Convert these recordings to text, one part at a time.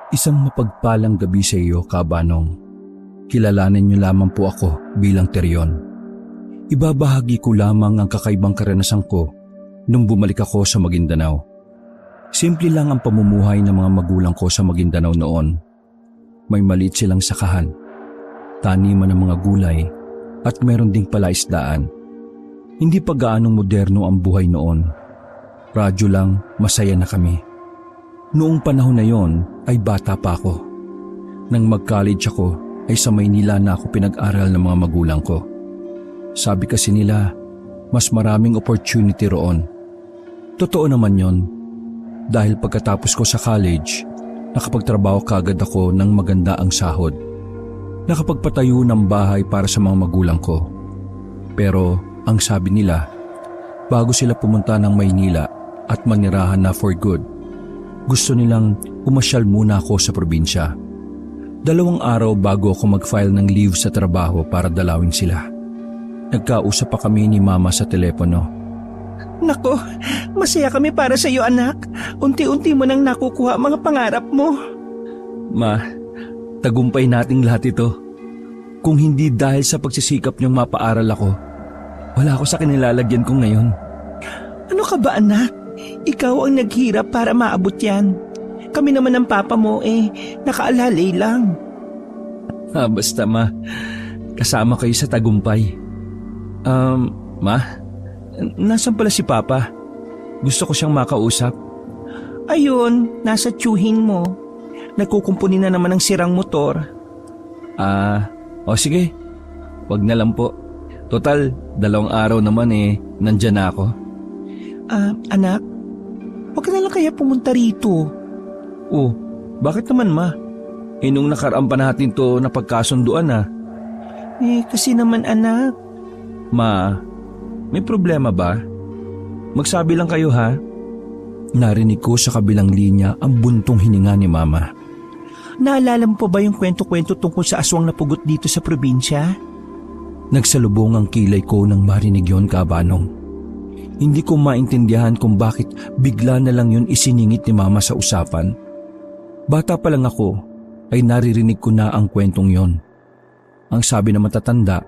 Isang mapagpalang gabi sa iyo, Kabanong. Kilalanin niyo lamang po ako bilang Terion. Ibabahagi ko lamang ang kakaibang karanasan ko nung bumalik ako sa Maguindanao. Simple lang ang pamumuhay ng mga magulang ko sa Maguindanao noon. May maliit silang sakahan, taniman ng mga gulay at meron ding palaisdaan. Hindi pa gaanong moderno ang buhay noon. Radyo lang, masaya na kami. Noong panahon na yon ay bata pa ako. Nang mag-college ako ay sa Maynila na ako pinag-aral ng mga magulang ko. Sabi kasi nila, mas maraming opportunity roon. Totoo naman yon. Dahil pagkatapos ko sa college, nakapagtrabaho kaagad ako ng maganda ang sahod. Nakapagpatayo ng bahay para sa mga magulang ko. Pero ang sabi nila, bago sila pumunta ng Maynila at manirahan na for good, gusto nilang umasyal muna ako sa probinsya. 2 araw bago ako mag-file ng leave sa trabaho para dalawin sila. Nagkausap pa kami ni Mama sa telepono. Nako, masaya kami para sa iyo, anak. Unti-unti mo nang nakukuha ang mga pangarap mo. Ma, tagumpay nating lahat ito. Kung hindi dahil sa pagsisikap niyong mapaaral ako, wala ako sa kinilalagyan ko ngayon. Ano ka ba, anak? Ikaw ang naghirap para maabot yan. Kami naman ng papa mo nakaalalay lang. Basta ma, kasama kayo sa tagumpay. Ma, nasan pala si Papa? Gusto ko siyang makausap. Ayun, nasa tiyuhin mo. Nagkukumpuni na naman ng sirang motor. Sige. Wag na lang po. Total, 2 araw naman nandyan na ako. Anak, wag ka na lang kaya pumunta rito. Oh, bakit naman ma? Nung nakaraan pa natin to napagkasunduan na. Kasi naman anak. Ma, may problema ba? Magsabi lang kayo ha. Narinig ko sa kabilang linya ang buntong hininga ni Mama. Naalala mo pa ba yung kwento-kwento tungkol sa aswang na pugot dito sa probinsya? Nagsalubong ang kilay ko nang marinig yon, Kabanong. Hindi ko maintindihan kung bakit bigla na lang yun isiningit ni Mama sa usapan. Bata pa lang ako ay naririnig ko na ang kwentong yon. Ang sabi ng matatanda,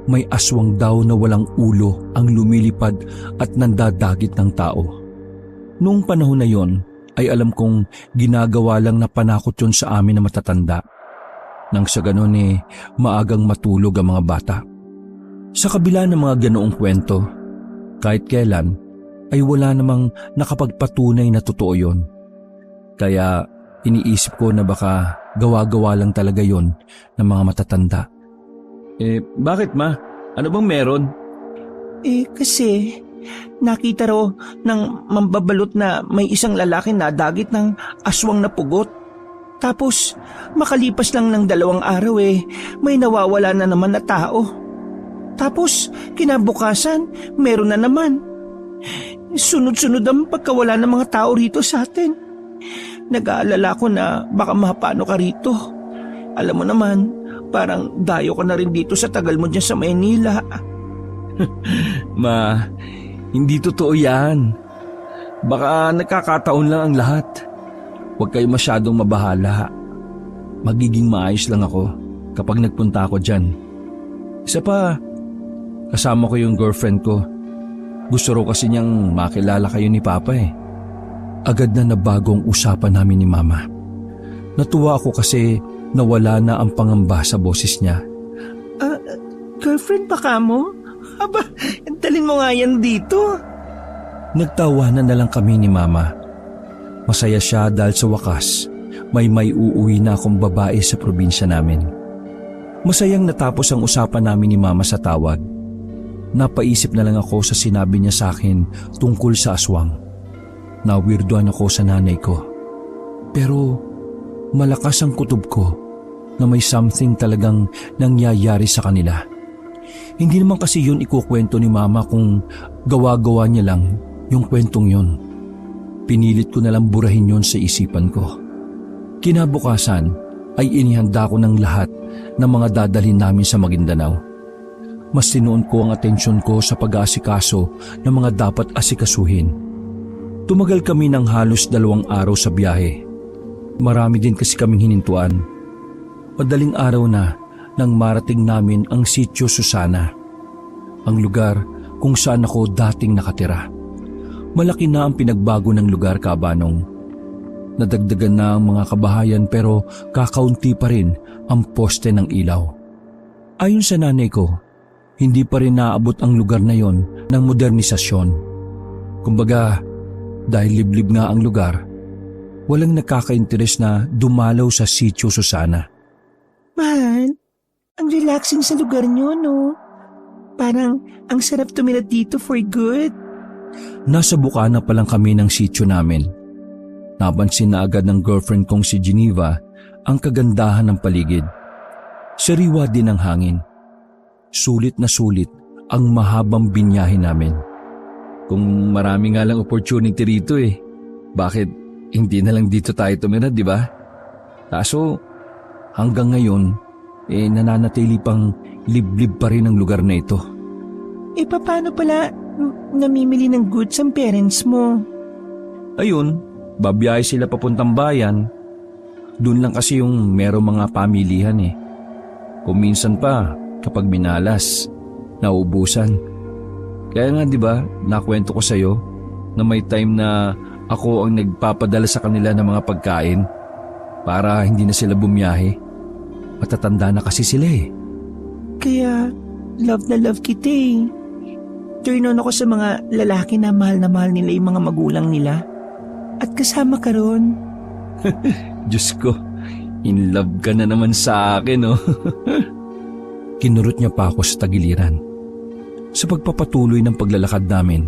may aswang daw na walang ulo ang lumilipad at nandadagit ng tao. Noong panahon na yon ay alam kong ginagawa lang na panakot yon sa amin na matatanda. Nang sa ganon maagang matulog ang mga bata. Sa kabila ng mga ganoong kwento, kahit kailan ay wala namang nakapagpatunay na totoo yon. Kaya iniisip ko na baka gawa-gawa lang talaga yon ng mga matatanda. Bakit ma? Ano bang meron? Kasi nakita raw ng mambabalot na may isang lalaki na dagit ng aswang na pugot. Tapos makalipas lang ng 2 araw may nawawala na naman na tao. Tapos kinabukasan meron na naman. Sunod-sunod ang pagkawala ng mga tao rito sa atin. Nag-aalala ko na baka mapano ka rito. Alam mo naman, parang dayo ka na rin dito sa tagal mo dyan sa Maynila. Ma, hindi totoo yan. Baka nagkakataon lang ang lahat. Huwag kayo masyadong mabahala. Magiging maayos lang ako kapag nagpunta ako dyan. Isa pa, kasama ko yung girlfriend ko. Gusto ro kasi niyang makilala kayo ni Papa Agad na nabago ang usapan namin ni Mama. Natuwa ako kasi nawala na ang pangamba sa boses niya. Girlfriend pa ka mo? Aba, dalhin mo nga yan dito. Nagtawanan na lang kami ni Mama. Masaya siya dahil sa wakas may uuwi na akong babae sa probinsya namin. Masayang natapos ang usapan namin ni Mama sa tawag. Napaisip na lang ako sa sinabi niya sa akin tungkol sa aswang. Nawirduhan ako sa nanay ko. Pero malakas ang kutob ko na may something talagang nangyayari sa kanila. Hindi naman kasi yun ikukwento ni Mama kung gawa-gawa niya lang yung kwentong yun. Pinilit ko na lang burahin yun sa isipan ko. Kinabukasan ay inihanda ko ng lahat ng mga dadalhin namin sa Maguindanao. Mas tinuon ko ang atensyon ko sa pag-aasikaso ng mga dapat asikasuhin. Tumagal kami ng halos 2 araw sa biyahe. Marami din kasi kaming hinintuan. Madaling araw na nang marating namin ang Sitio Susana, ang lugar kung saan ako dating nakatira. Malaki na ang pinagbago ng lugar, Kabanong. Nadagdagan na ang mga kabahayan pero kakaunti pa rin ang poste ng ilaw. Ayon sa nanay ko, hindi pa rin naabot ang lugar na yon ng modernisasyon. Kumbaga, dahil liblib nga ang lugar, walang nakaka-interes na dumalaw sa Sitio Susana. Mahal, ang relaxing sa lugar nyo, no? Parang ang sarap tumira dito for good. Nasa bukana pa lang kami ng sitio namin. Napansin na agad ng girlfriend kong si Geneva ang kagandahan ng paligid. Sariwa din ang hangin. Sulit na sulit ang mahabang binyahe namin. Kung marami nga lang opportunity rito bakit hindi na lang dito tayo tumira, di ba? Kaso hanggang ngayon, nananatili pang liblib pa rin ang lugar na ito. Paano pala namimili ng goods ang parents mo? Ayun, babiyahe sila papuntang bayan. Doon lang kasi yung merong mga pamilihan Kung minsan pa, kapag minalas, nauubusan. Kaya nga di ba, nakwento ko sa'yo na may time na ako ang nagpapadala sa kanila ng mga pagkain para hindi na sila bumiyahe. Matatanda na kasi sila Kaya love na love kita Turn on ako sa mga lalaki na mahal nila yung mga magulang nila. At kasama ka ron. Diyos ko, in love ka na naman sa akin Kinurot niya pa ako sa tagiliran. Sa pagpapatuloy ng paglalakad namin,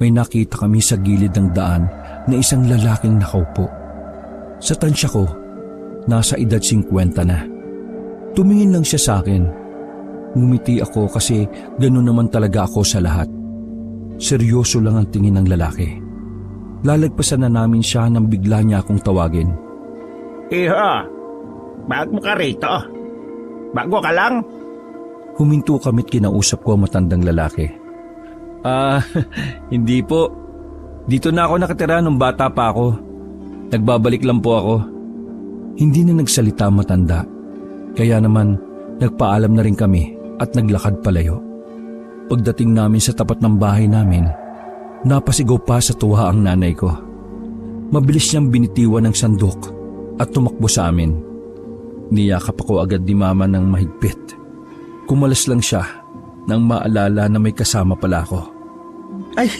may nakita kami sa gilid ng daan na isang lalaking nakaupo. Sa tansya ko, nasa edad 50 na. Tumingin lang siya sa akin. Ngumiti ako kasi gano'n naman talaga ako sa lahat. Seryoso lang ang tingin ng lalaki. Lalagpasan na namin siya nang bigla niya akong tawagin. Iho, bago ka rito. Bago ka lang? Huminto kami't kinausap ko ang matandang lalaki. Hindi po. Dito na ako nakatira nung bata pa ako. Nagbabalik lang po ako. Hindi na nagsalita matanda. Kaya naman, nagpaalam na rin kami at naglakad palayo. Pagdating namin sa tapat ng bahay namin, napasigaw pa sa tuwa ang nanay ko. Mabilis niyang binitiwan ng sandok at tumakbo sa amin. Niyakap ako agad ni mama ng mahigpit. Kumalas lang siya nang maalala na may kasama pala ako. Ay,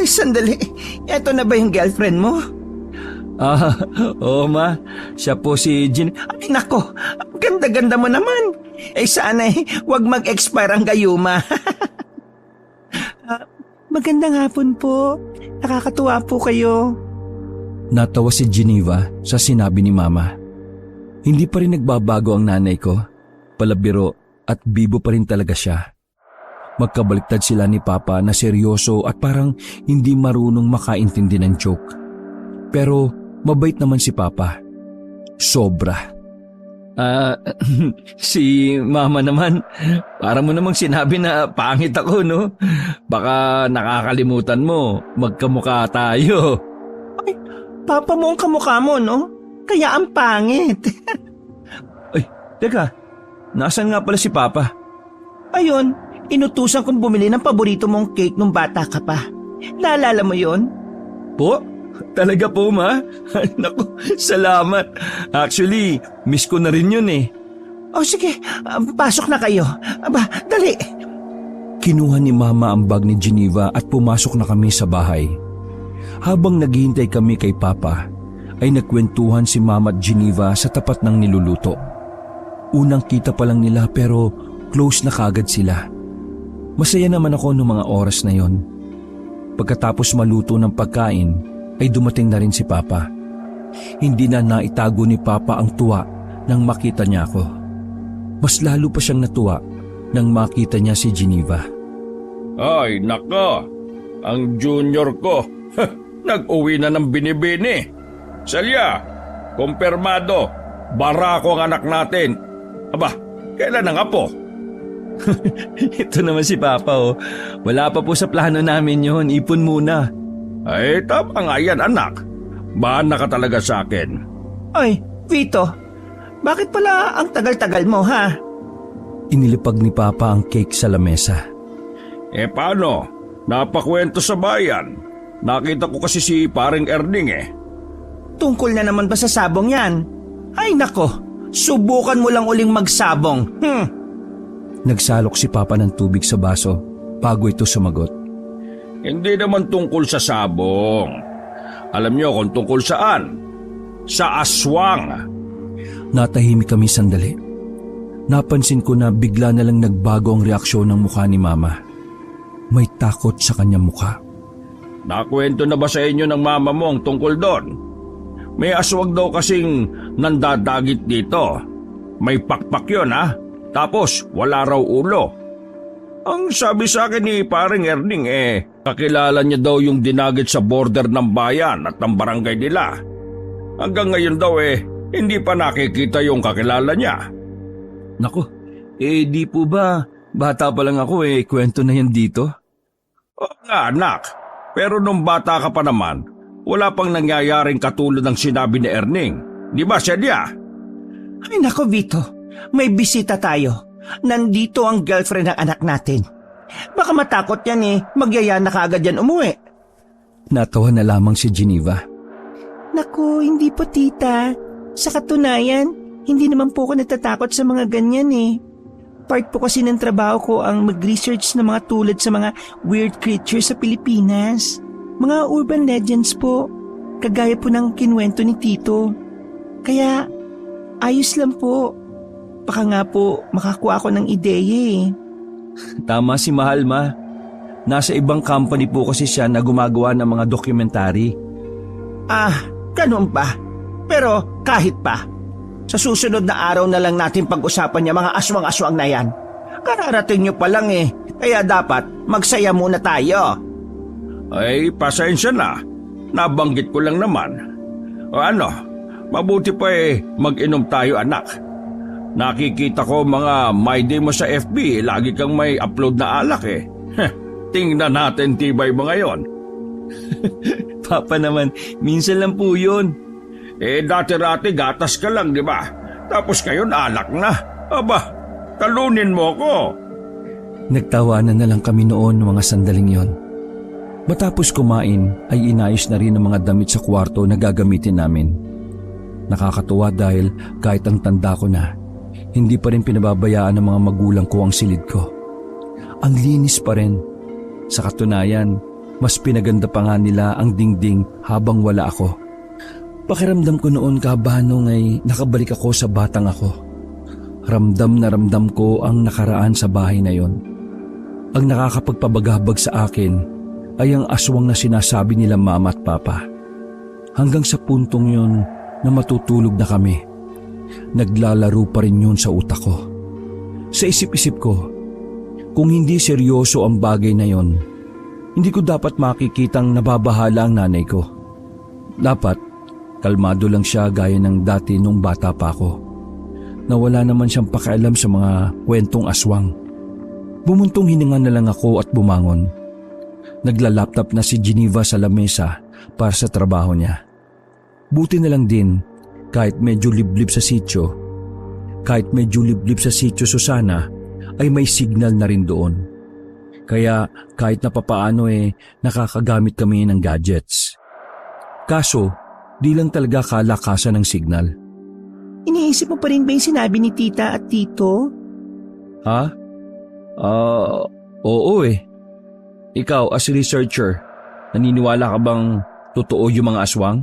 sandali. Eto na ba yung girlfriend mo? Oo ma. Siya po si Jean. Ay nako, ganda-ganda mo naman. Sana wag mag-expire ang gayuma. Magandang hapon po. Nakakatuwa po kayo. Natawa si Geneva sa sinabi ni mama. Hindi pa rin nagbabago ang nanay ko. Palabiro at bibo pa rin talaga siya. Magkabaliktad sila ni Papa na seryoso at parang hindi marunong makaintindi ng joke. Pero mabait naman si Papa. Sobra. Si Mama naman, para mo namang sinabi na pangit ako, no? Baka nakakalimutan mo, magkamukha tayo. Ay, Papa mo ang kamukha mo, no? Kaya ang pangit. Ay, teka, nasaan nga pala si Papa? Ayun, inutusan kong bumili ng paborito mong cake nung bata ka pa. Naalala mo yon? Po? Talaga po, ma? Naku, salamat. Actually, miss ko na rin yun O sige, pasok na kayo. Aba, dali. Kinuha ni Mama ang bag ni Geneva at pumasok na kami sa bahay. Habang naghihintay kami kay Papa, ay nagkwentuhan si Mama at Geneva sa tapat ng niluluto. Unang kita pa lang nila pero close na kagad sila. Masaya naman ako noong mga oras na yon. Pagkatapos maluto ng pagkain, ay dumating na rin si Papa. Hindi na naitago ni Papa ang tuwa nang makita niya ako. Mas lalo pa siyang natuwa nang makita niya si Geneva. Ay, nako. Ang junior ko. Nag-uwi na ng binibini. Salya, kumpirmado. Barako ang anak natin. Aba, kailan ang apo? Ito naman si Papa Wala pa po sa plano namin yon. Ipon muna. Ay, tama nga yan, anak. Bahan na ka talaga sa akin. Ay, Vito, bakit pala ang tagal-tagal mo ha? Inilipag ni Papa ang cake sa lamesa. Paano? Napakwento sa bayan. Nakita ko kasi si paring Erning Tungkol na naman ba sa sabong yan? Ay nako, subukan mo lang uling magsabong. Nagsalok si Papa ng tubig sa baso bago ito sumagot. Hindi naman tungkol sa sabong. Alam niyo kung tungkol saan? Sa aswang. Natahimik kami sandali. Napansin ko na bigla na lang nagbago ang reaksyon ng mukha ni Mama. May takot sa kanyang mukha. Nakwento na ba sa inyo ng mama mo ang tungkol doon? May aswang daw kasing nandadagit dito. May pakpak yun Tapos wala raw ulo. Ang sabi sa akin ni paring Erning kakilala niya daw yung dinagit sa border ng bayan at ng barangay nila. Hanggang ngayon daw hindi pa nakikita yung kakilala niya. Naku, di po ba bata pa lang ako kwento na yan dito? Oo nga anak, pero nung bata ka pa naman, wala pang nangyayaring katulad ng sinabi ni Erning. Di ba Celia? Ay nako Vito, may bisita tayo. Nandito ang girlfriend ng anak natin. Baka matakot yan magyaya na kaagad yan umuwi. Natawa na lamang si Geneva. Naku, hindi po tita. Sa katunayan, hindi naman po ako natatakot sa mga ganyan Part po kasi ng trabaho ko ang mag-research ng mga tulad sa mga weird creatures sa Pilipinas. Mga urban legends po, kagaya po ng kinuwento ni Tito. Kaya, ayos lang po. Baka nga po makakuha ako ng ideya Tama si Mahal, Ma. Nasa ibang company po kasi siya na gumagawa ng mga dokumentary. Ganun ba? Pero kahit pa, sa susunod na araw na lang natin pag-usapan niya mga aswang-aswang na yan. Kararating niyo pa lang kaya dapat magsaya muna tayo. Ay, pasensya na. Nabanggit ko lang naman. Mabuti pa mag-inom tayo anak. Nakikita ko mga my day mo sa FB, lagi kang may upload na alak Tingnan natin tibay mo ngayon. Papa naman, minsan lang po yun. Dati-rati gatas ka lang, di ba? Tapos ngayon alak na. Aba, talunin mo ko. Nagtawanan na lang kami noon mga sandaling yon. Matapos kumain ay inayos na rin ang mga damit sa kwarto na gagamitin namin. Nakakatuwa dahil kahit ang tanda ko na, hindi pa rin pinababayaan ng mga magulang ko ang silid ko. Ang linis pa rin. Sa katunayan, mas pinaganda pa nga nila ang dingding habang wala ako. Pakiramdam ko noon kabanong ay nakabalik ako sa batang ako. Ramdam na ramdam ko ang nakaraan sa bahay na yon. Ang nakakapagpabagabag sa akin ay ang aswang na sinasabi nila Mama at Papa. Hanggang sa puntong yon na matutulog na kami, naglalaro pa rin yun sa utak ko. Sa isip-isip ko, kung hindi seryoso ang bagay na yon, hindi ko dapat makikitang nababahala ang nanay ko. Dapat, kalmado lang siya gaya ng dati nung bata pa ako. Nawala naman siyang pakialam sa mga kwentong aswang. Bumuntong hininga na lang ako at bumangon. Nagla-laptop na si Geneva sa lamesa para sa trabaho niya. Buti na lang din, kahit medyo liblib sa sityo Susana, ay may signal na rin doon. Kaya kahit na papaano nakakagamit kami ng gadgets. Kaso, di lang talaga kalakasan ng signal. Iniisip mo pa rin ba yung sinabi ni tita at tito? Ha? Oo Ikaw as researcher, naniniwala ka bang totoo yung mga aswang?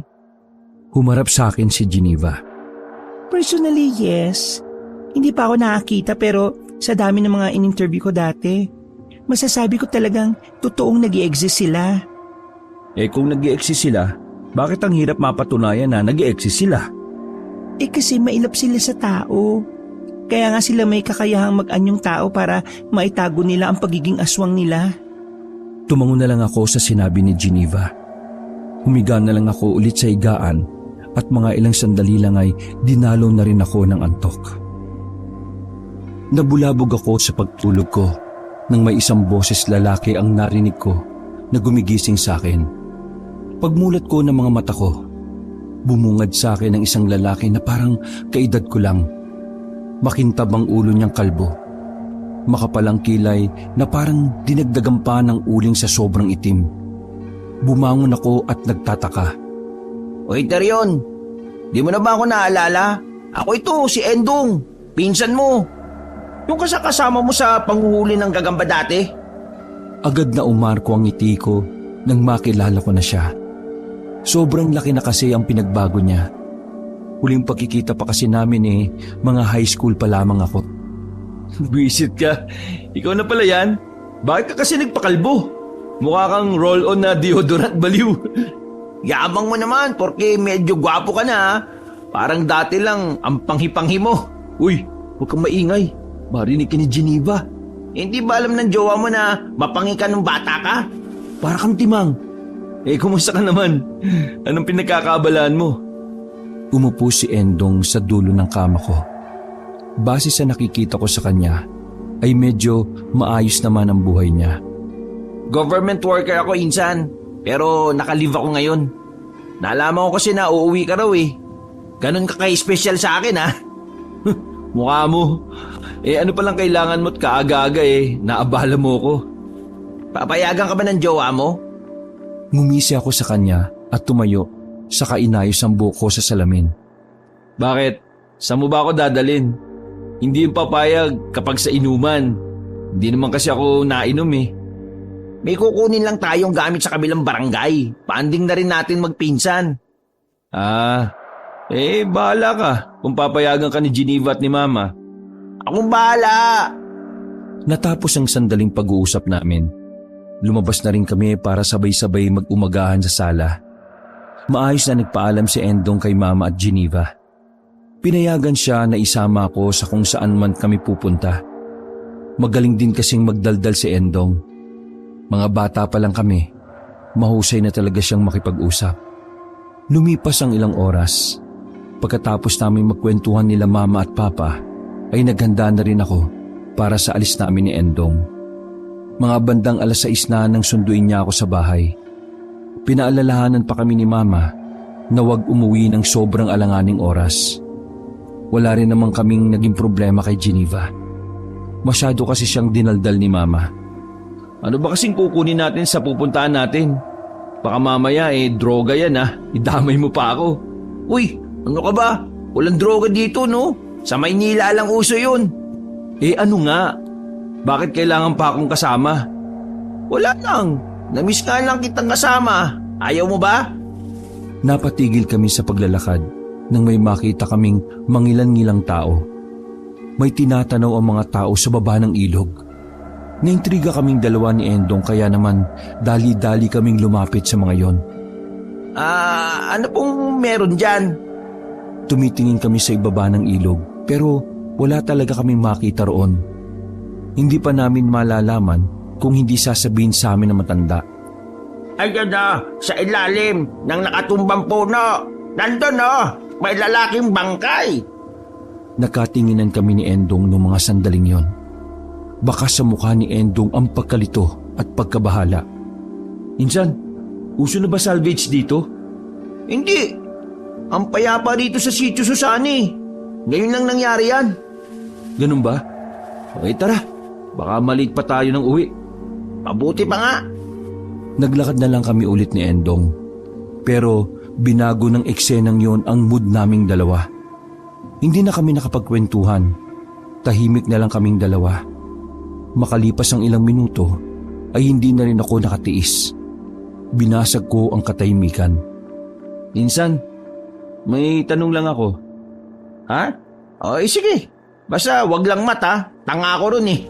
Humarap sa akin si Geneva. Personally, yes. Hindi pa ako nakakita pero sa dami ng mga in-interview ko dati, masasabi ko talagang totoong nag-i-exist sila. Kung nag-i-exist sila, bakit ang hirap mapatunayan na nag-i-exist sila? Kasi mailap sila sa tao. Kaya nga sila may kakayahang mag-anyong tao para maitago nila ang pagiging aswang nila. Tumango na lang ako sa sinabi ni Geneva. Humiga na lang ako ulit sa higaan at mga ilang sandali lang ay dinalaw na rin ako ng antok. Nabulabog ako sa pagtulog ko nang may isang boses lalaki ang narinig ko na gumigising sa akin. Pagmulat ko ng mga mata ko, Bumungad sa akin ang isang lalaki na parang kaedad ko lang. Makintab ang ulo niyang kalbo. Makapalang kilay na parang dinagdagan pa ng uling sa sobrang itim. Bumangon ako at nagtataka. Oy, Terion, di mo na ba ako naalala? Ako ito, si Endong, pinsan mo. Yung kasama mo sa panghuhuli ng gagamba dati. Agad na umarko ang ngiti ko nang makilala ko na siya. Sobrang laki na kasi ang pinagbago niya. Huling pagkikita pa kasi namin mga high school pa lamang ako. Buisit ka. Ikaw na pala yan. Bakit ka kasi nagpakalbo? Mukha kang roll-on na deodorant baliw. Yabang mo naman, porque medyo gwapo ka na. Parang dati lang ang panghi-panghi mo. Uy, huwag kang maingay. Marinig ka ni Geneva. Hindi ba alam ng jowa mo na mapangi ka nung bata ka? Para kang timang. Kumusta ka naman? Anong pinagkakabalaan mo? Umupo si Endong sa dulo ng kama ko. Base sa nakikita ko sa kanya, ay medyo maayos naman ang buhay niya. Government worker ako, insan. Pero nakalive ako ngayon. Nalaman ko kasi na uuwi ka raw eh. Ganon ka kay-special sa akin ha. Mukha mo. Ano palang kailangan mo't kaaga-aga naabala mo ko. Papayagan ka ba ng jowa mo? Ngumisi ako sa kanya at tumayo, saka inayos ang buhok ko sa salamin. Bakit? Saan mo ba ako dadalin? Hindi yung papayag kapag sa inuman. Hindi naman kasi ako nainom eh. May kukunin lang tayong gamit sa kabilang barangay. Paanding na rin natin magpinsan. Bahala ka kung papayagan ka ni Geneva at ni Mama. Akong bahala. Natapos ang sandaling pag-uusap namin. Lumabas na rin kami para sabay-sabay mag-umagahan sa sala. Maayos na nagpaalam si Endong kay Mama at Geneva. Pinayagan siya na isama ako sa kung saan man kami pupunta. Magaling din kasing magdaldal si Endong. Mga bata pa lang kami, mahusay na talaga siyang makipag-usap. Lumipas ang ilang oras. Pagkatapos namin magkwentuhan nila Mama at Papa, ay naghanda na rin ako para sa alis namin ni Endong. Mga bandang 6:00 na nang sunduin niya ako sa bahay. Pinaalalahanan pa kami ni Mama na huwag umuwi ng sobrang alanganing oras. Wala rin naman kaming naging problema kay Geneva. Masyado kasi siyang dinaldal ni Mama. Ano ba kasing kukunin natin sa pupuntahan natin? Baka mamaya droga yan idamay mo pa ako. Uy, ano ka ba? Walang droga dito no? Sa Maynila lang uso yun. Ano nga? Bakit kailangan pa akong kasama? Wala lang. Namiss nga lang kitang kasama. Ayaw mo ba? Napatigil kami sa paglalakad nang may makita kaming mangilan-ngilang tao. May tinatanaw ang mga tao sa baba ng ilog. Naintriga kaming dalawa ni Endong kaya naman dali-dali kaming lumapit sa mga yon. Ano pong meron dyan? Tumitingin kami sa ibaba ng ilog pero wala talaga kaming makita roon. Hindi pa namin malalaman kung hindi sasabihin sa amin na matanda. Ayan sa ilalim ng nakatumbang puno. Nandun may lalaking bangkay. Nakatinginan kami ni Endong noong mga sandaling yon. Baka sa mukha ni Endong ang pagkalito at pagkabahala. Insan, uso na ba salvage dito? Hindi. Ang payapa dito sa Sitio Susani. Ngayon lang nangyari yan. Ganun ba? Tara. Baka maliit pa tayo ng uwi. Mabuti pa nga. Naglakad na lang kami ulit ni Endong. Pero binago ng eksenang yon ang mood naming dalawa. Hindi na kami nakapagkwentuhan. Tahimik na lang kaming dalawa. Makalipas ang ilang minuto ay hindi na rin ako nakatiis. Binasag ko ang katahimikan. Insan, may tanong lang ako. Ha? Sige. Basta wag lang mata. Tanga ako ron eh.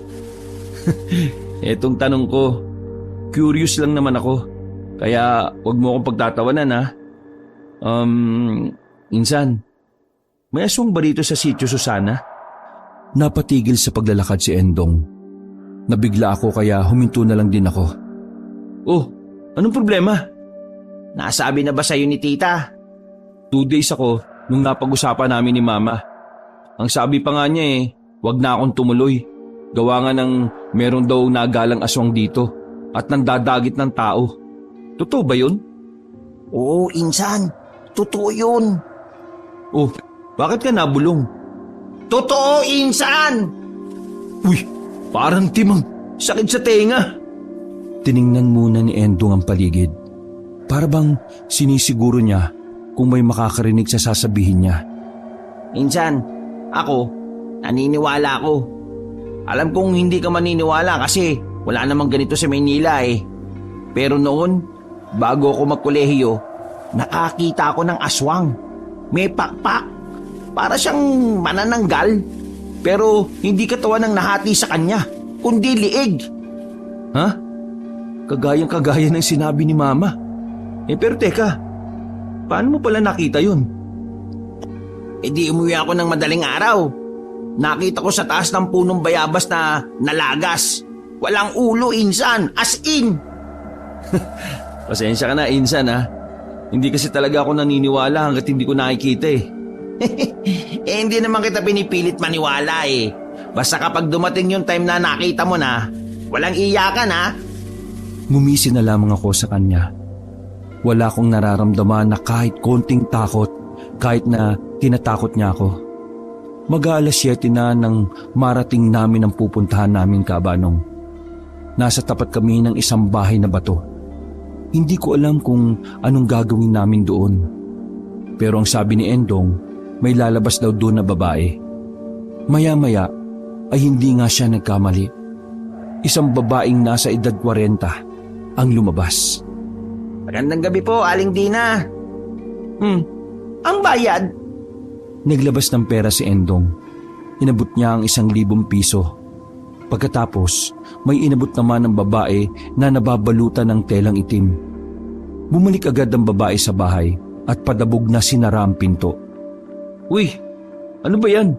Etong tanong ko, curious lang naman ako. Kaya wag mo akong pagtatawanan Insan, may aswang ba dito sa Sitio Susana? Napatigil sa paglalakad si Endong. Nabigla ako kaya huminto na lang din ako. Oh, anong problema? Nasabi na ba sa'yo ni tita? 2 days ako nung napag-usapan namin ni Mama. Ang sabi pa nga niya wag na akong tumuloy. Gawa nga ng meron daw nagalang aswang dito at nang dadagit ng tao. Totoo ba yun? Oo, insan. totoo yun. Oh, bakit ka nabulong? Totoo, Insan! Uy, parang timang sakit sa tenga. Tiningnan muna ni Endong ang paligid. Para bang sinisiguro niya kung may makakarinig sa sasabihin niya. Insan, ako, naniniwala ako. Alam kong hindi ka maniniwala kasi wala namang ganito sa Maynila eh. Pero noon, bago ako magkolehiyo, nakakita ako ng aswang. May pakpak. Para siyang manananggal. Pero hindi katawan ng nahati sa kanya, kundi liig. Ha? Kagayang-kagaya ng sinabi ni Mama. Pero teka, paano mo pala nakita yun? Di umuwi ako ng madaling araw. Nakita ko sa taas ng punong bayabas na nalagas. Walang ulo, Insan. As in. Pasensya ka na, Insan ha. Hindi kasi talaga ako naniniwala hanggat hindi ko nakikita eh. Hindi naman kita pinipilit maniwala eh. Basta kapag dumating yung time na nakita mo na, walang iyakan ha. Ngumisi na lamang ako sa kanya. Wala akong nararamdaman na kahit konting takot, kahit na tinatakot niya ako. Mag-aalas 7 na nang marating namin ang pupuntahan naming Kabanong. Nasa tapat kami ng isang bahay na bato. Hindi ko alam kung anong gagawin namin doon. Pero ang sabi ni Endong, may lalabas daw doon na babae. Maya-maya ay hindi nga siya nagkamali. Isang babaeng nasa edad 40 ang lumabas. Magandang gabi po, Aling Dina. Ang bayad? Naglabas ng pera si Endong. Inabot niya ang 1,000 piso. Pagkatapos, may inabot naman ng babae na nababalutan ng telang itim. Bumalik agad ang babae sa bahay at padabog na sinara ang pinto. Uy, ano ba yan?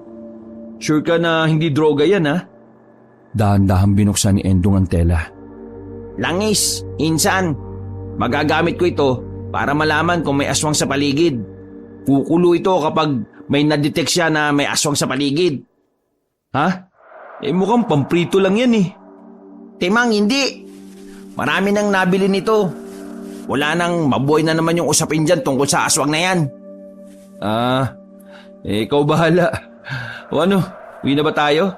Sure ka na hindi droga yan ha? Dahan-dahan binuksan ni Endong ang tela. Langis, Insan. Magagamit ko ito para malaman kung may aswang sa paligid. Kukulo ito kapag may nadetect siya na may aswang sa paligid. Ha? Mukhang pamprito lang yan eh. Timang, hindi. Marami nang nabili nito. Wala nang mabuhay na naman yung usapin dyan tungkol sa aswang na yan. Ikaw bahala. O ano, uwi na ba tayo?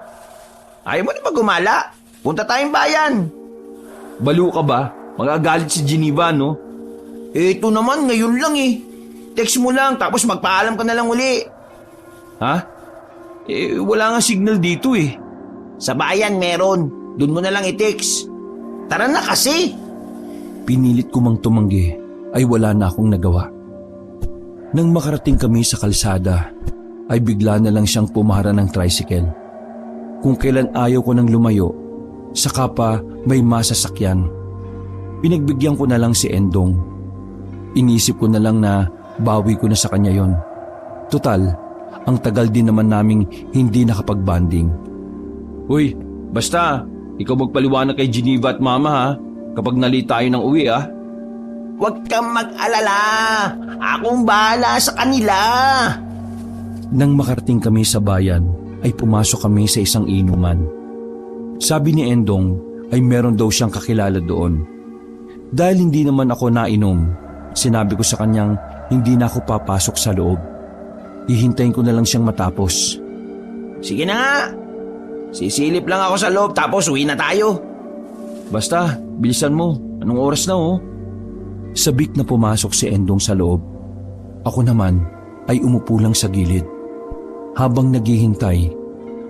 Ayaw mo na ba gumala? Punta tayong bayan. Balo ka ba? Magagalit si Geneva, no? Ito naman, ngayon lang eh. Text mo lang tapos magpaalam ka na lang uli. Ha? Wala nga signal dito eh. Sa bayan meron. Doon mo na lang i-text. Tara na kasi. Pinilit ko mang tumanggi ay wala na akong nagawa. Nang makarating kami sa kalsada, ay bigla na lang siyang pumahara ng tricycle. Kung kailan ayaw ko nang lumayo, saka pa may masasakyan. Pinagbigyan ko na lang si Endong. Inisip ko na lang na bawi ko na sa kanya yon. Total, ang tagal din naman naming hindi nakapag-banding. Uy, basta, ikaw magpaliwanag kay Geneva at Mama ha, kapag nali tayo ng uwi ha. Huwag kang mag-alala. Akong bahala sa kanila. Nang makarating kami sa bayan, ay pumasok kami sa isang inuman. Sabi ni Endong ay meron daw siyang kakilala doon. Dahil hindi naman ako nainom, sinabi ko sa kanyang hindi na ako papasok sa loob. Hihintayin ko na lang siyang matapos. Sige na nga. Sisilip lang ako sa loob tapos uwi na tayo. Basta, bilisan mo. Anong oras na oh? Sabik na pumasok si Endong sa loob. Ako naman ay umupo lang sa gilid. Habang naghihintay,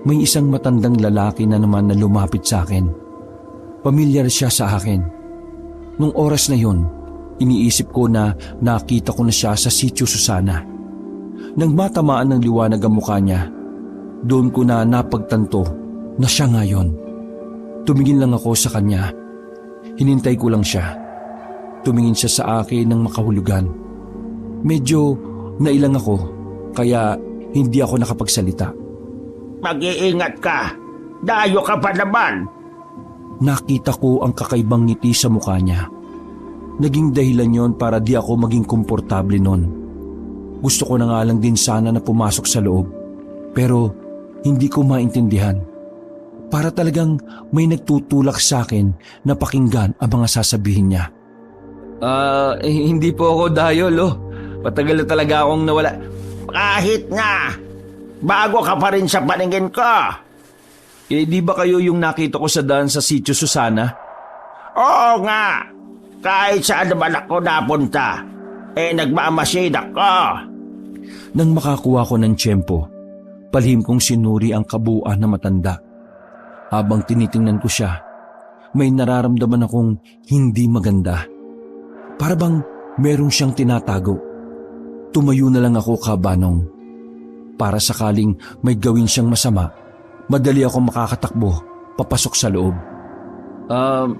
may isang matandang lalaki na naman na lumapit sa akin. Pamilyar siya sa akin. Nung oras na yon, iniisip ko na nakita ko na siya sa Sitio Susana. Nang matamaan ng liwanag ang mukha niya, doon ko na napagtanto na siya ngayon. Tumingin lang ako sa kanya. Hinintay ko lang siya. Tumingin siya sa akin ng makahulugan. Medyo nailang ako, kaya hindi ako nakapagsalita. Mag-iingat ka. Dayo ka pa naman. Nakita ko ang kakaibang ngiti sa mukha niya. Naging dahilan yon para di ako maging komportable nun. Gusto ko na nga lang din sana na pumasok sa loob. Pero hindi ko maintindihan. Para talagang may nagtutulak sa akin na pakinggan ang mga sasabihin niya. Hindi po ako dayol oh. Patagal na talaga akong nawala. Kahit nga, bago ka pa rin sa paningin ko. Eh, di ba kayo yung nakita ko sa daan sa Sitio Susana? Oo nga, kahit saan naman ako napunta, nagmamasid ako. Nang makakuha ko ng tiyempo, palihim kong sinuri ang kabuuan na matanda. Habang tinitingnan ko siya, may nararamdaman akong hindi maganda. Para bang merong siyang tinatago. Tumayo na lang ako, Kabanong. Para sakaling may gawin siyang masama, madali ako makakatakbo papasok sa loob.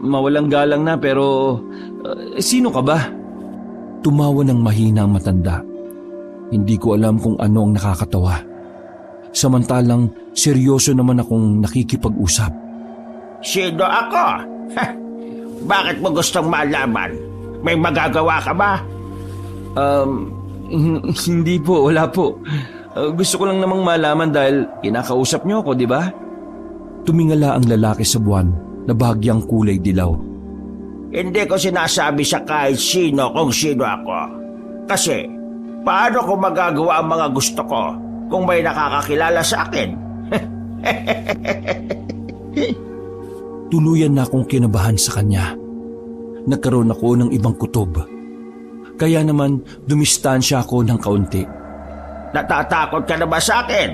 Mawalang galang na pero sino ka ba? Tumawa ng mahina ang matanda. Hindi ko alam kung ano ang nakakatawa. Samantalang seryoso naman akong nakikipag-usap. Sino ako? Bakit mo gustong malaman? May magagawa ka ba? Hindi po, wala po. Gusto ko lang namang malaman dahil kinakausap niyo ako, di ba? Tumingala ang lalaki sa buwan na bahagyang kulay dilaw. Hindi ko sinasabi sa kahit sino kung sino ako. Kasi, paano ko magagawa ang mga gusto ko kung may nakakakilala sa akin? Tuluyan na akong kinabahan sa kanya. Nagkaroon ako ng ibang kutob. Kaya naman dumistansya ako ng kaunti. Natatakot ka na ba sa akin?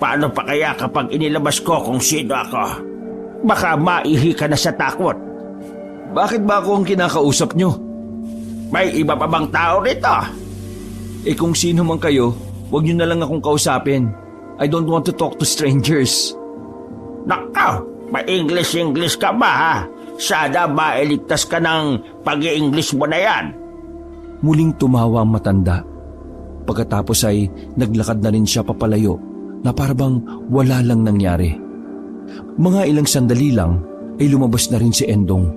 Paano pa kaya kapag inilabas ko kung sino ako? Baka maihi ka na sa takot. Bakit ba ako ang kinakausap niyo? May iba pa bang tao rito? Eh kung sino man kayo, huwag niyo na lang akong kausapin. I don't want to talk to strangers. Nakaw, may English ka ba ha? Sana mailigtas ka ng pag-i-English mo na yan. Muling tumawa ang matanda. Pagkatapos ay naglakad na rin siya papalayo na parabang wala lang nangyari. Mga ilang sandali lang ay lumabas na rin si Endong.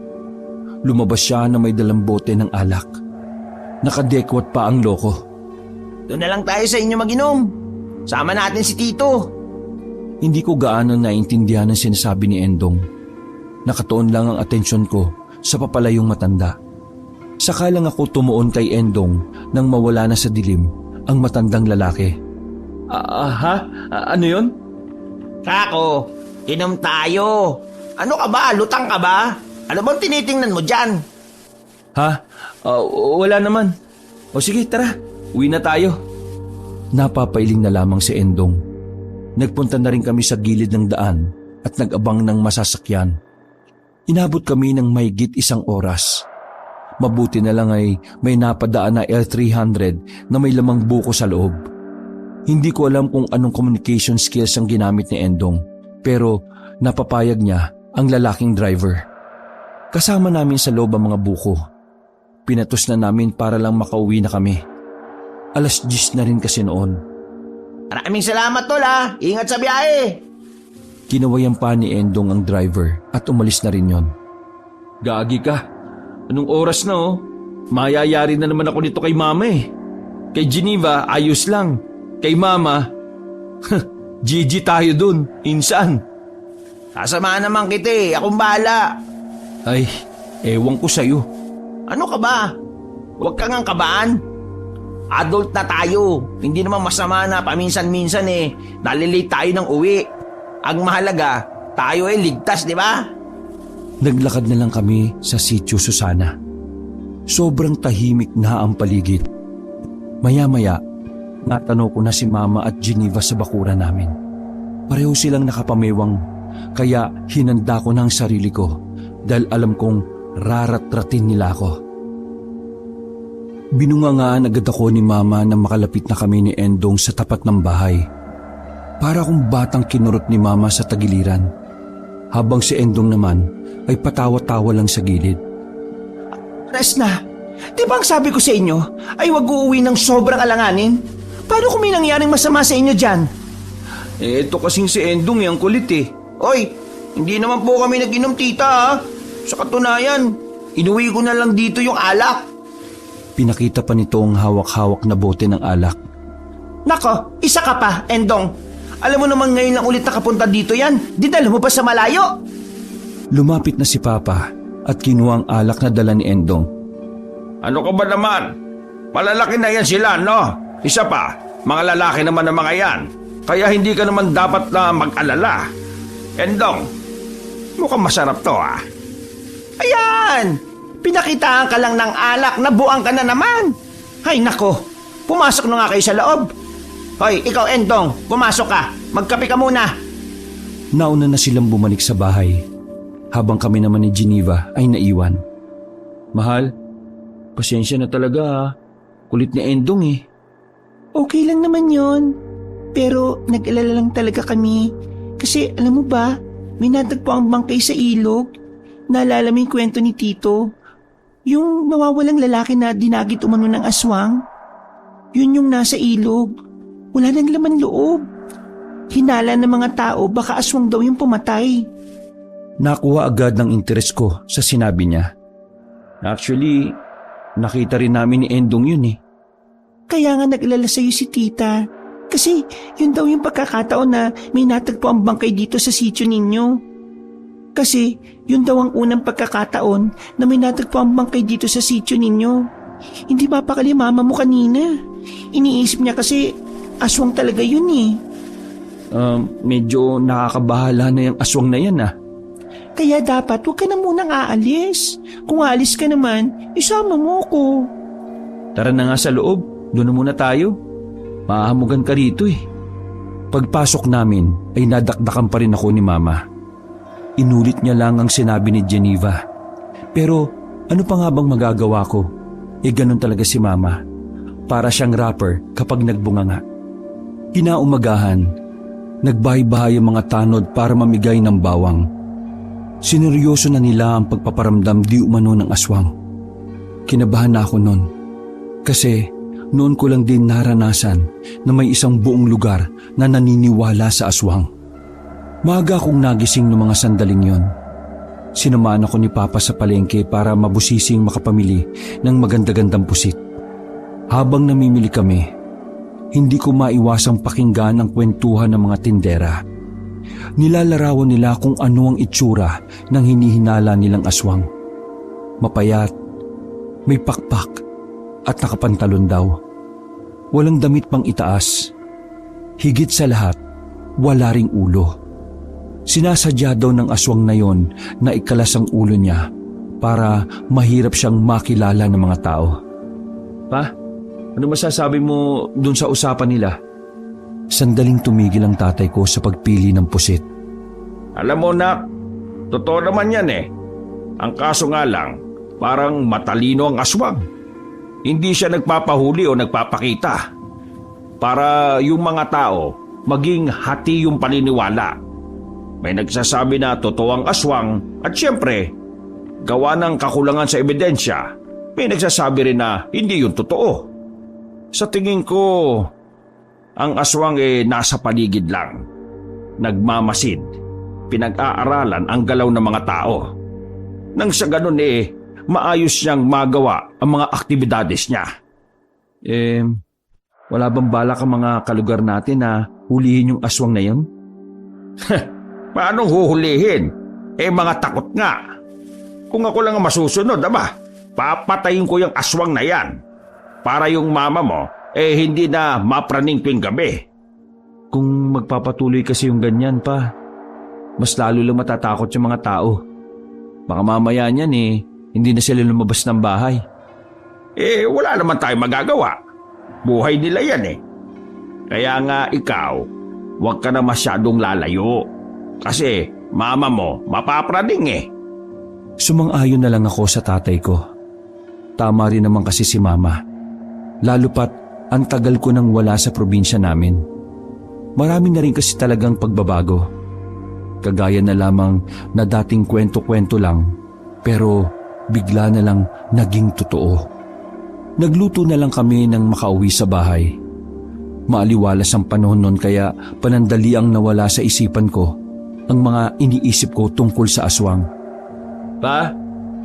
Lumabas siya na may dalang bote ng alak. Nakadekwat pa ang loko. Doon na lang tayo sa inyo mag-inom. Sama natin si Tito. Hindi ko gaano naintindihan ang sinasabi ni Endong. Nakatuon lang ang atensyon ko sa papalayong matanda. Saka lang ako tumuon kay Endong nang mawala na sa dilim ang matandang lalaki. Ano yon? Kako, inom tayo. Ano ka ba? Lutang ka ba? Ano bang tinitingnan mo dyan? Wala naman. O sige, tara. Uwi na tayo. Napapailing na lamang si Endong. Nagpunta na rin kami sa gilid ng daan at nag-abang ng masasakyan. Inabot kami ng mahigit 1 oras. Mabuti na lang ay may napadaan na L300 na may lamang buko sa loob. Hindi ko alam kung anong communication skills ang ginamit ni Endong, pero napapayag niya ang lalaking driver. Kasama namin sa loob ang mga buko. Pinatos na namin para lang makauwi na kami. 10:00 na rin kasi noon. Maraming salamat tol ha. Ingat sa biyahe. Kinawayan pa ni Endong ang driver at umalis na rin yon. Gagi ka. Anong oras na oh? Mayayari na naman ako nito kay mama eh. Kay Geneva, ayos lang. Kay mama, GG tayo dun. Insan. Sasamahan naman kita eh. Akong bahala. Ay, ewan ko sa'yo. Ano ka ba? Huwag kang ang kabaan. Adult na tayo. Hindi naman masama na paminsan-minsan eh. Nalilate tayo ng uwi. Ang mahalaga, tayo ay ligtas, di ba? Naglakad na lang kami sa Sitio Susana. Sobrang tahimik na ang paligid. Maya-maya, natanaw ko na si Mama at Geneva sa bakuran namin. Pareho silang nakapamewang, kaya hinanda ko na ang sarili ko dahil alam kong raratratin nila ako. Binungangaan agad ako ni Mama nang makalapit na kami ni Endong sa tapat ng bahay. Para akong batang kinurot ni Mama sa tagiliran, habang si Endong naman ay patawa-tawa lang sa gilid. Resna, di ba ang sabi ko sa inyo ay wag uuwi ng sobrang alanganin? Paano kung may nangyaring masama sa inyo dyan? Eh, ito kasing si Endong yung kulit eh. Oy, hindi naman po kami nag-inom tita ha. Sa katunayan, inuwi ko na lang dito yung alak. Pinakita pa nito ang hawak-hawak na bote ng alak. Nako, isa ka pa, Endong. Alam mo naman ngayon lang ulit nakapunta dito yan. Dinala mo pa sa malayo. Lumapit na si Papa at kinuha ang alak na dala ni Endong. Ano ka ba naman? Malalaki na yan sila, no? Isa pa, mga lalaki naman ang mga yan. Kaya hindi ka naman dapat na mag-alala. Endong, mukhang masarap to ah. Ayan! Pinakitaan ka lang ng alak, nabuang ka na naman. Hay nako, pumasok na nga kayo sa loob. Hoy, ikaw Endong, pumasok ka. Magkape ka muna. Nauna na silang bumalik sa bahay, habang kami naman ni Geneva ay naiwan. Mahal, pasensya na talaga ha. Kulit ni Endong eh. Okay lang naman yon. Pero nag-alala lang talaga kami. Kasi alam mo ba, may natagpo ang bangkay sa ilog. Naalala mo yung kwento ni Tito? Yung nawawalang lalaki na dinagit umano ng aswang? Yun yung nasa ilog. Wala nang laman loob. Hinala ng mga tao baka aswang daw yung pumatay. Nakuha agad ng interes ko sa sinabi niya. Actually, nakita rin namin ni Endong yun eh. Kaya nga nag-alala sa'yo si Tita. Kasi yun daw yung pagkakataon na may natagpo ang bangkay dito sa sityo ninyo. Kasi yun daw ang unang pagkakataon na may natagpo ang bangkay dito sa sityo ninyo. Hindi ba pakali mama mo kanina? Iniisip niya kasi aswang talaga yun eh. Medyo nakakabahala na yung aswang na yan ah. Kaya dapat huwag ka na munang aalis. Kung aalis ka naman, isama mo ko. Tara na nga sa loob, doon na muna tayo. Mahahamugan ka rito eh. Pagpasok namin ay nadakdakan pa rin ako ni Mama. Inulit niya lang ang sinabi ni Geneva. Pero ano pa nga bang magagawa ko? Ganun talaga si Mama. Para siyang rapper kapag nagbunganga. Kinaumagahan, nagbahay-bahay ang mga tanod para mamigay ng bawang. Sineryoso na nila ang pagpaparamdam di umano ng aswang. Kinabahan na ako noon. Kasi noon ko lang din naranasan na may isang buong lugar na naniniwala sa aswang. Maaga akong nagising ng mga sandaling yon. Sinamahan ako ni Papa sa palengke para mabusising makapamili ng maganda-gandang pusit. Habang namimili kami, hindi ko maiwasang pakinggan ang kwentuhan ng mga tindera. Nilalarawan nila kung ano ang itsura ng hinihinala nilang aswang. Mapayat, may pakpak at nakapantalon daw. Walang damit pang itaas. Higit sa lahat, wala ring ulo. Sinasadya daw ng aswang na yon na ikalas ang ulo niya para mahirap siyang makilala ng mga tao. Pa, ano masasabi mo dun sa usapan nila? Sandaling tumigil ang tatay ko sa pagpili ng pusit. Alam mo nak, totoo naman yan eh. Ang kaso nga lang, parang matalino ang aswang. Hindi siya nagpapahuli o nagpapakita. Para yung mga tao maging hati yung paniniwala. May nagsasabi na totoo ang aswang at siyempre, gawa ng kakulangan sa ebidensya, may nagsasabi rin na hindi yun totoo. Sa tingin ko, ang aswang nasa paligid lang. Nagmamasid, pinag-aaralan ang galaw ng mga tao. Nang sa ganun maayos niyang magawa ang mga aktibidades niya. Wala bang balak ang mga kalugar natin na hulihin yung aswang na yun? Paanong huhulihin? Mga takot nga. Kung ako lang ang masusunod, papatayin ko yung aswang na yan. Para yung mama mo, hindi na mapraning tuwing gabi. Kung magpapatuloy kasi yung ganyan pa, mas lalo lang matatakot yung mga tao. Baka mamaya niyan hindi na sila lumabas ng bahay. Wala naman tayong magagawa. Buhay nila yan Kaya nga ikaw, huwag ka na masyadong lalayo. Kasi mama mo mapapraning Sumang-ayon na lang ako sa tatay ko. Tama rin naman kasi si Mama. Lalo pat ang tagal ko nang wala sa probinsya namin. Marami na rin kasi talagang pagbabago. Kagaya na lamang na dating kwento-kwento lang, pero bigla na lang naging totoo. Nagluto na lang kami nang makauwi sa bahay. Maaliwalas ang panahon nun kaya panandali ang nawala sa isipan ko ang mga iniisip ko tungkol sa aswang. Pa,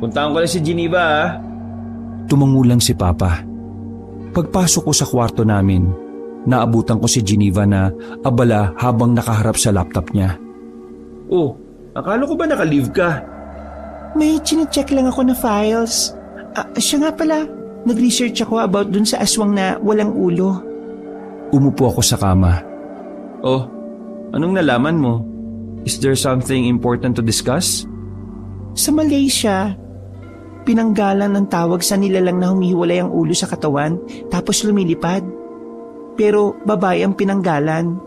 puntahan ko lang si Geneva Tumangulang si Papa. Pagpasok ko sa kwarto namin, naabutan ko si Geneva na abala habang nakaharap sa laptop niya. Oh, akala ko ba naka-leave ka? May chinecheck lang ako na files. Siya nga pala, nag-research ako about dun sa aswang na walang ulo. Umupo ako sa kama. Oh, anong nalaman mo? Is there something important to discuss? Sa Malaysia, pinanggalan ng tawag sa nilalang na humihiwalay ang ulo sa katawan tapos lumilipad. Pero babae ang pinanggalan.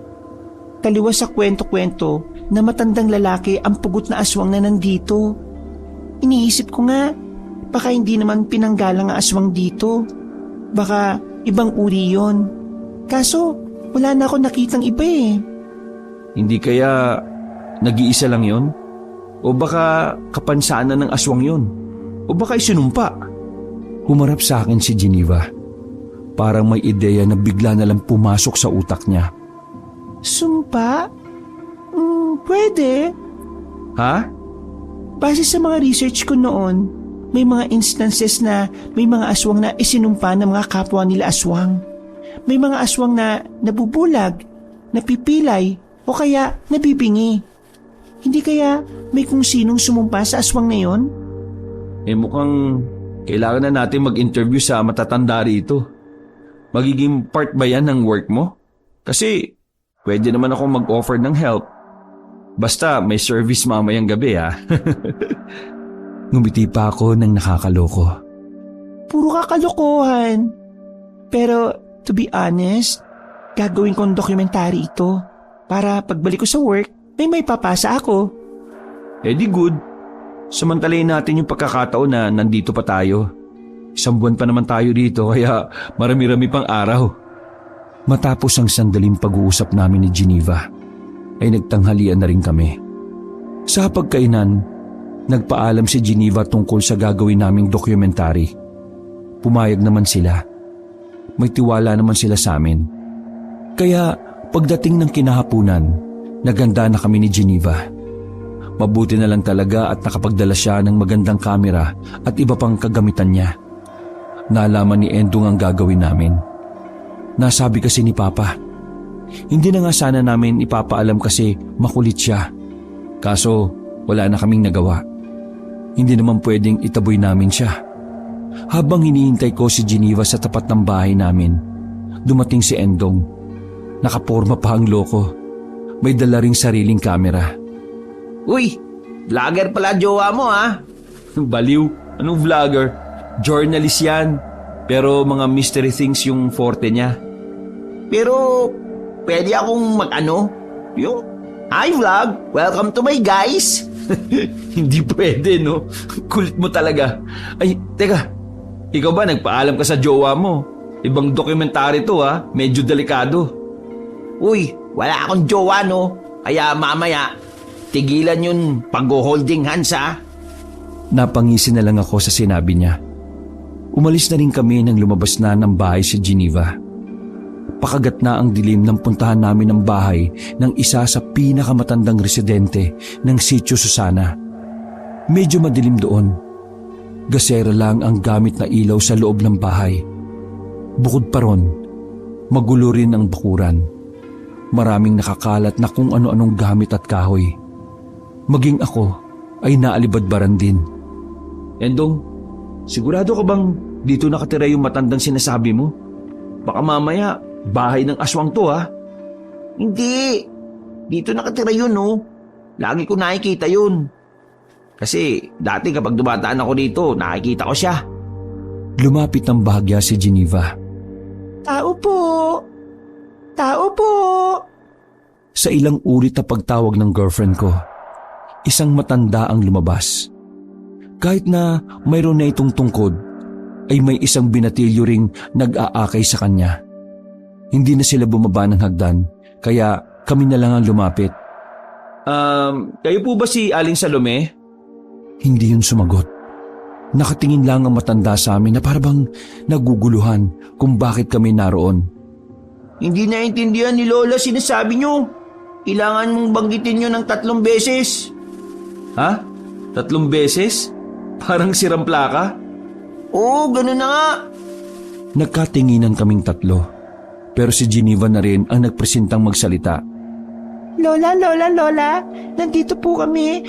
Taliwas sa kwento-kwento na matandang lalaki ang pugot na aswang na nandito. Iniisip ko nga, baka hindi naman pinanggalang ang aswang dito. Baka ibang uri yon. Kaso wala na ako nakitang iba eh. Hindi kaya nag-iisa lang yon? O baka kapansaanan ng aswang yon? O baka isinumpa? Humarap sa akin si Geneva. Parang may ideya na bigla na lang pumasok sa utak niya. Sumpa? Pwede. Ha? Base sa mga research ko noon, may mga instances na may mga aswang na isinumpa ng mga kapwa nila aswang. May mga aswang na nabubulag, napipilay, o kaya nabibingi. Hindi kaya may kung sinong sumumpa sa aswang na yon? Mukhang kailangan na natin mag-interview sa matatanda rito. Magiging part ba yan ng work mo? Kasi pwede naman ako mag-offer ng help. Basta may service mamayang gabi ha. Ngumiti pa ako ng nakakaloko. Puro kakalokohan. Pero to be honest, gagawin kong dokumentary ito para pagbalik ko sa work, may papasa ako. Di good. Samantalayin natin yung pagkakataon na nandito pa tayo. 1 buwan pa naman tayo dito kaya marami-rami pang araw. Matapos ang sandaling pag-uusap namin ni Geneva, ay nagtanghalian na rin kami. Sa pagkainan, nagpaalam si Geneva tungkol sa gagawin naming dokumentary. Pumayag naman sila. May tiwala naman sila sa amin. Kaya pagdating ng kinahapunan, naganda na kami ni Geneva. Mabuti na lang talaga at nakapagdala siya ng magandang kamera at iba pang kagamitan niya. Nalaman ni Endong ang gagawin namin. Nasabi kasi ni Papa, hindi na nga sana namin ipapaalam kasi makulit siya. Kaso wala na kaming nagawa. Hindi naman pwedeng itaboy namin siya. Habang hinihintay ko si Geneva sa tapat ng bahay namin, dumating si Endong. Nakaporma pa ang loko. May dala ring sariling kamera. Uy, vlogger pala jowa mo ha? Baliw, anong vlogger? Journalist yan. Pero mga mystery things yung forte niya. Pero pwede akong yung hi vlog, welcome to my guys. Hindi pwede, no? Kulit mo talaga. Ay, teka. Ikaw ba nagpaalam ka sa jowa mo? Ibang dokumentary to ha, medyo delikado. Uy, wala akong jowa no. Kaya mamaya, tigilan yun pag-holding hands ha. Napangisi na lang ako sa sinabi niya. Umalis na rin kami nang lumabas na ng bahay si Geneva. Pakagat na ang dilim ng puntahan namin ng bahay ng isa sa pinakamatandang residente ng Sitio Susana. Medyo madilim doon. Gasera lang ang gamit na ilaw sa loob ng bahay. Bukod pa ron, magulo rin ang bakuran. Maraming nakakalat na kung ano-anong gamit at kahoy. Maging ako ay naalibadbaran din. Endong, sigurado ka bang dito nakatira yung matandang sinasabi mo? Baka mamaya, bahay ng aswang to ha? Hindi, dito nakatira yun no. Lagi ko nakikita yun. Kasi dati kapag dumataan ako dito, nakikita ko siya. Lumapit ng bahagya si Geneva. Tao po! Tao po! Sa ilang ulit na pagtawag ng girlfriend ko, isang matanda ang lumabas. Kahit na mayroon na itong tungkod, ay may isang binatilyo ring nag-aakay sa kanya. Hindi na sila bumaba ng hagdan, kaya kami na lang ang lumapit. Kayo po ba si Aling Salome? Hindi yun sumagot. Nakatingin lang ang matanda sa amin na parang naguguluhan kung bakit kami naroon. Hindi naintindihan ni Lola sinasabi nyo. Kailangan mong banggitin nyo ng 3 beses. Ha? 3 beses? Parang sirang plaka? Oo, ganun na nga. Nagkatinginan kaming 3, pero si Geneva na rin ang nagpresentang magsalita. Lola, Lola, Lola, nandito po kami.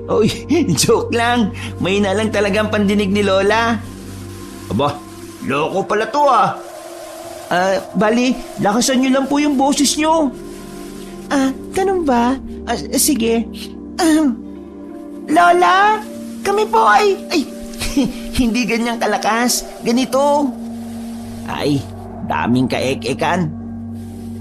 Oy, Joke lang, may na lang talagang pandinig ni Lola. Aba, Loko pala to ah. Bali, lakasan nyo lang po yung boses nyo. Ganun ba? Sige. Lola, kami po ay hindi ganyang kalakas. Ganito. Ay, daming kaek-ekan.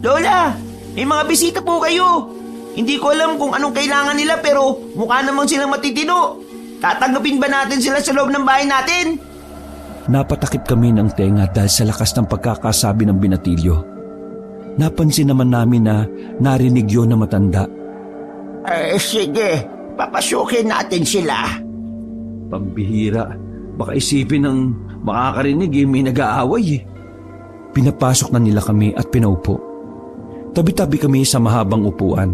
Lola, may mga bisita po kayo. Hindi ko alam kung anong kailangan nila pero mukha namang silang matitino. Tatanggapin ba natin sila sa loob ng bahay natin? Napatakip kami ng tenga dahil sa lakas ng pagkakasabi ng binatilyo. Napansin naman namin na narinig yun na matanda. Sige, papasukin natin sila. Pambihira, baka isipin ng makakarinig may nag-aaway Pinapasok na nila kami at pinaupo. Tabi-tabi kami sa mahabang upuan,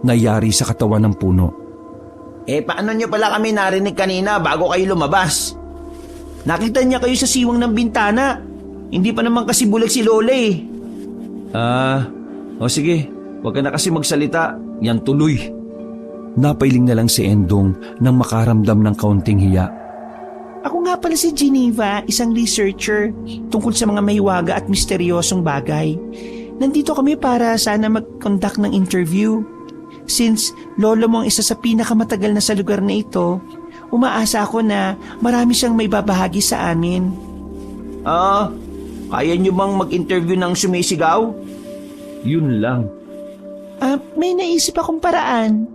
nayari sa katawan ng puno. Paano nyo pala kami narinig kanina bago kayo lumabas? Nakita niya kayo sa siwang ng bintana. Hindi pa naman kasi bulag si Lola Sige, wag ka na kasi magsalita, yan tuloy. Napailing na lang si Endong nang makaramdam ng kaunting hiya. Ako nga pala si Geneva, isang researcher tungkol sa mga mahiwaga at misteryosong bagay. Nandito kami para sana mag-conduct ng interview. Since lolo mo ang isa sa pinakamatagal na sa lugar na ito, umaasa ako na marami siyang may babahagi sa amin. Kaya niyo bang mag-interview ng sumisigaw? Yun lang. May naisip akong paraan.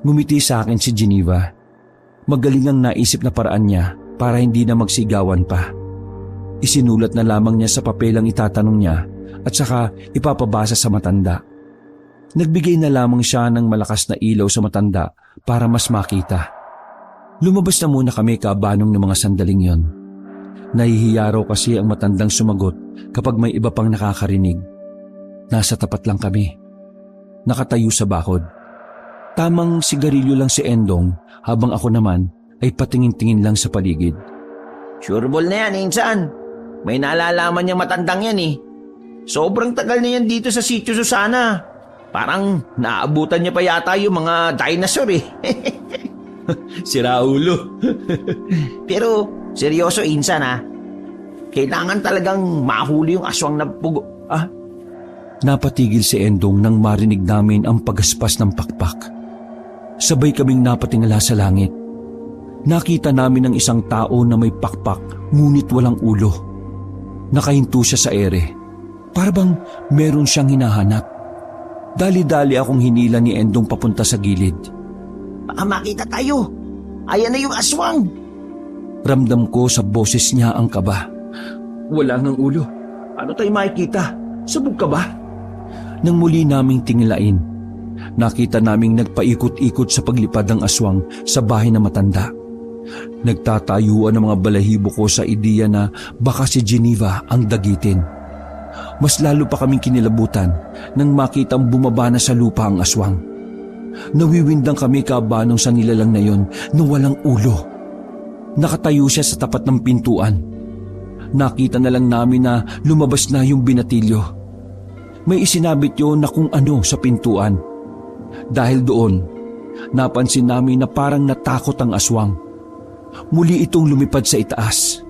Ngumiti sa akin si Geneva. Magaling ang naisip na paraan niya para hindi na magsigawan pa. Isinulat na lamang niya sa papel ang itatanong niya at saka ipapabasa sa matanda. Nagbigay na lamang siya ng malakas na ilaw sa matanda para mas makita. Lumabas na muna kami kabanong ng mga sandaling yon. Nahihiya raw kasi ang matandang sumagot kapag may iba pang nakakarinig. Nasa tapat lang kami. Nakatayo sa bakod. Tamang sigarilyo lang si Endong habang ako naman ay patingin-tingin lang sa paligid. Sureball na yan, Insan. May nalalaman niyang matandang yan Sobrang tagal na yan dito sa Sitio Susana. Parang naabutan niya pa yata yung mga dinosaur sira ulo. Pero seryoso, Insan Kailangan talagang mahuli yung aswang na pugo. Napatigil si Endong nang marinig namin ang pagaspas ng pakpak. Sabay kaming napatingala sa langit. Nakita namin ang isang tao na may pakpak ngunit walang ulo. Nakahinto siya sa ere. Para bang meron siyang hinahanap. Dali-dali akong hinila ni Endong papunta sa gilid. Baka makita tayo. Ayan na yung aswang. Ramdam ko sa boses niya ang kaba. Wala ngang ulo. Ano tayo makikita? Sabog ka ba? Nang muli naming tingilain, nakita naming nagpaikot-ikot sa paglipad ng aswang sa bahay na matanda. Nagtatayuan ang mga balahibo ko sa ideya na baka si Geneva ang dagitin. Mas lalo pa kaming kinilabutan nang makitang bumaba na sa lupa ang aswang. Nawiwindang kami kabanong sa nilalang na yon na walang ulo. Nakatayo siya sa tapat ng pintuan. Nakita na lang namin na lumabas na yung binatilyo. May isinabit yun na kung ano sa pintuan. Dahil doon, napansin namin na parang natakot ang aswang. Muli itong lumipad sa itaas.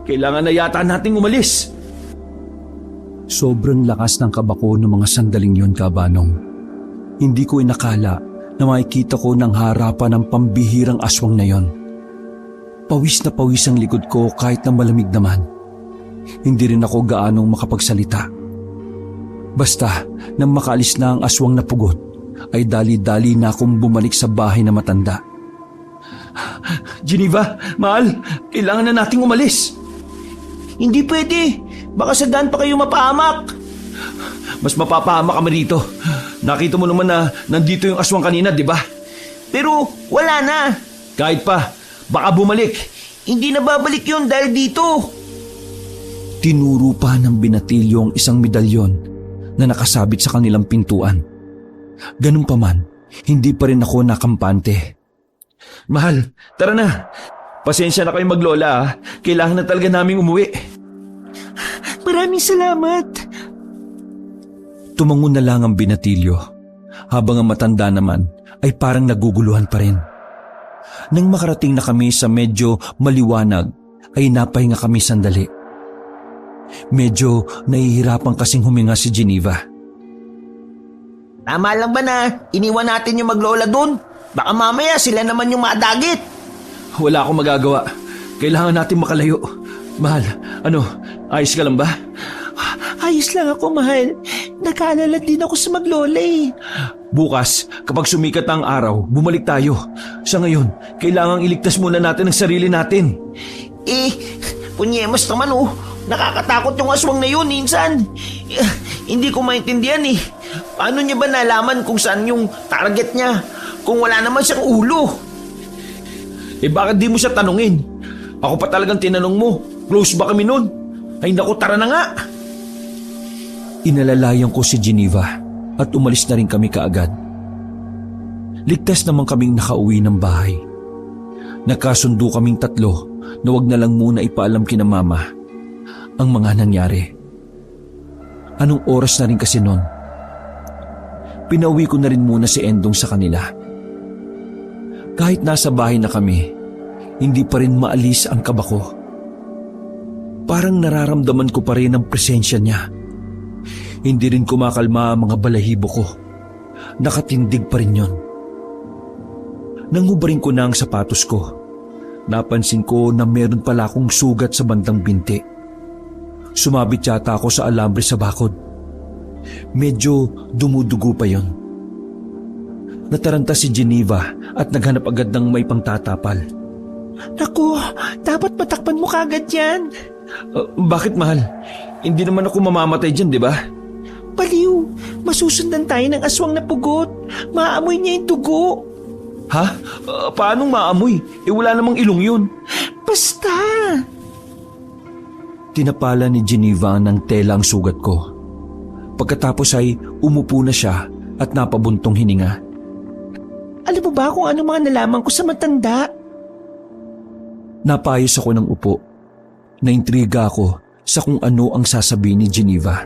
Kailangan na yata nating umalis. Sobrang lakas ng kaba ko ng mga sandaling yon, kabanong. Hindi ko inakala na makikita ko ng harapan ng pambihirang aswang na yon. Pawis na pawis ang likod ko kahit na malamig naman. Hindi rin ako gaanong makapagsalita. Basta nang makaalis na ang aswang na pugot, ay dali-dali na akong bumalik sa bahay na matanda. Geneva, mahal, kailangan na nating umalis. Hindi pwede. Baka sa daan pa kayo mapahamak. Mas mapapahamak kami rito. Nakita mo naman na nandito yung aswang kanina, di ba? Pero wala na. Kahit pa, baka bumalik. Hindi na babalik yun dahil dito. Tinuro pa ng binatilyo ang isang medalyon na nakasabit sa kanilang pintuan. Ganun pa man, hindi pa rin ako nakampante. Mahal, tara na. Pasensya na kayo maglola. Kailangan na talaga naming umuwi. Maraming salamat. Tumango na lang ang binatilyo, habang ang matanda naman ay parang naguguluhan pa rin. Nang makarating na kami sa medyo maliwanag ay napahinga kami sandali. Medyo nahihirapan kasing huminga si Geneva. Tama lang ba na iniwan natin yung maglola doon? Baka mamaya sila naman yung madagit. Wala akong magagawa. Kailangan natin makalayo. Mahal, ayos ka lang ba? Ayos lang ako, mahal. Nag-aalala din ako sa maglola eh. Bukas, kapag sumikat ang araw, bumalik tayo. Sa ngayon, kailangang iligtas muna natin ang sarili natin. Punyemas naman oh. Nakakatakot yung aswang na yun minsan. Hindi ko maintindihan eh. Paano niya ba nalaman kung saan yung target niya? Kung wala naman siyang ulo. Bakit di mo siya tanungin? Ako pa talagang tinanong mo. Close ba kami nun? Ay naku, tara na nga. Inalalayan ko si Geneva at umalis na rin kami kaagad. Ligtas naman kaming nakauwi ng bahay. Nakasundo kaming tatlo na wag na lang muna ipaalam kina mama ang mga nangyari. Anong oras na rin kasi nun? Pinauwi ko na rin muna si Endong sa kanila. Kahit nasa bahay na kami, hindi pa rin maalis ang kaba ko. Parang nararamdaman ko pa rin ang presensya niya. Hindi rin kumakalma ang mga balahibo ko. Nakatindig pa rin yon. Nangubaring ko na ang sapatos ko. Napansin ko na meron pala akong sugat sa bandang binti. Sumabit yata ako sa alambre sa bakod. Medyo dumudugo pa yon. Nataranta si Geneva at naghanap agad ng may pangtatapal. Naku, dapat matakpan mo kagad yan. Bakit, mahal? Hindi naman ako mamamatay dyan, di ba? Baliw, masusundan tayo ng aswang na pugot. Maamoy niya yung dugo. Ha? Paanong maamoy? Wala namang ilong yun. Basta. Tinapala ni Geneva ng tela ang sugat ko. Pagkatapos ay umupo na siya at napabuntong hininga. Alam mo ba kung ano mga nalaman ko sa matanda? Napayos ako ng upo. Naintriga ako sa kung ano ang sasabihin ni Geneva.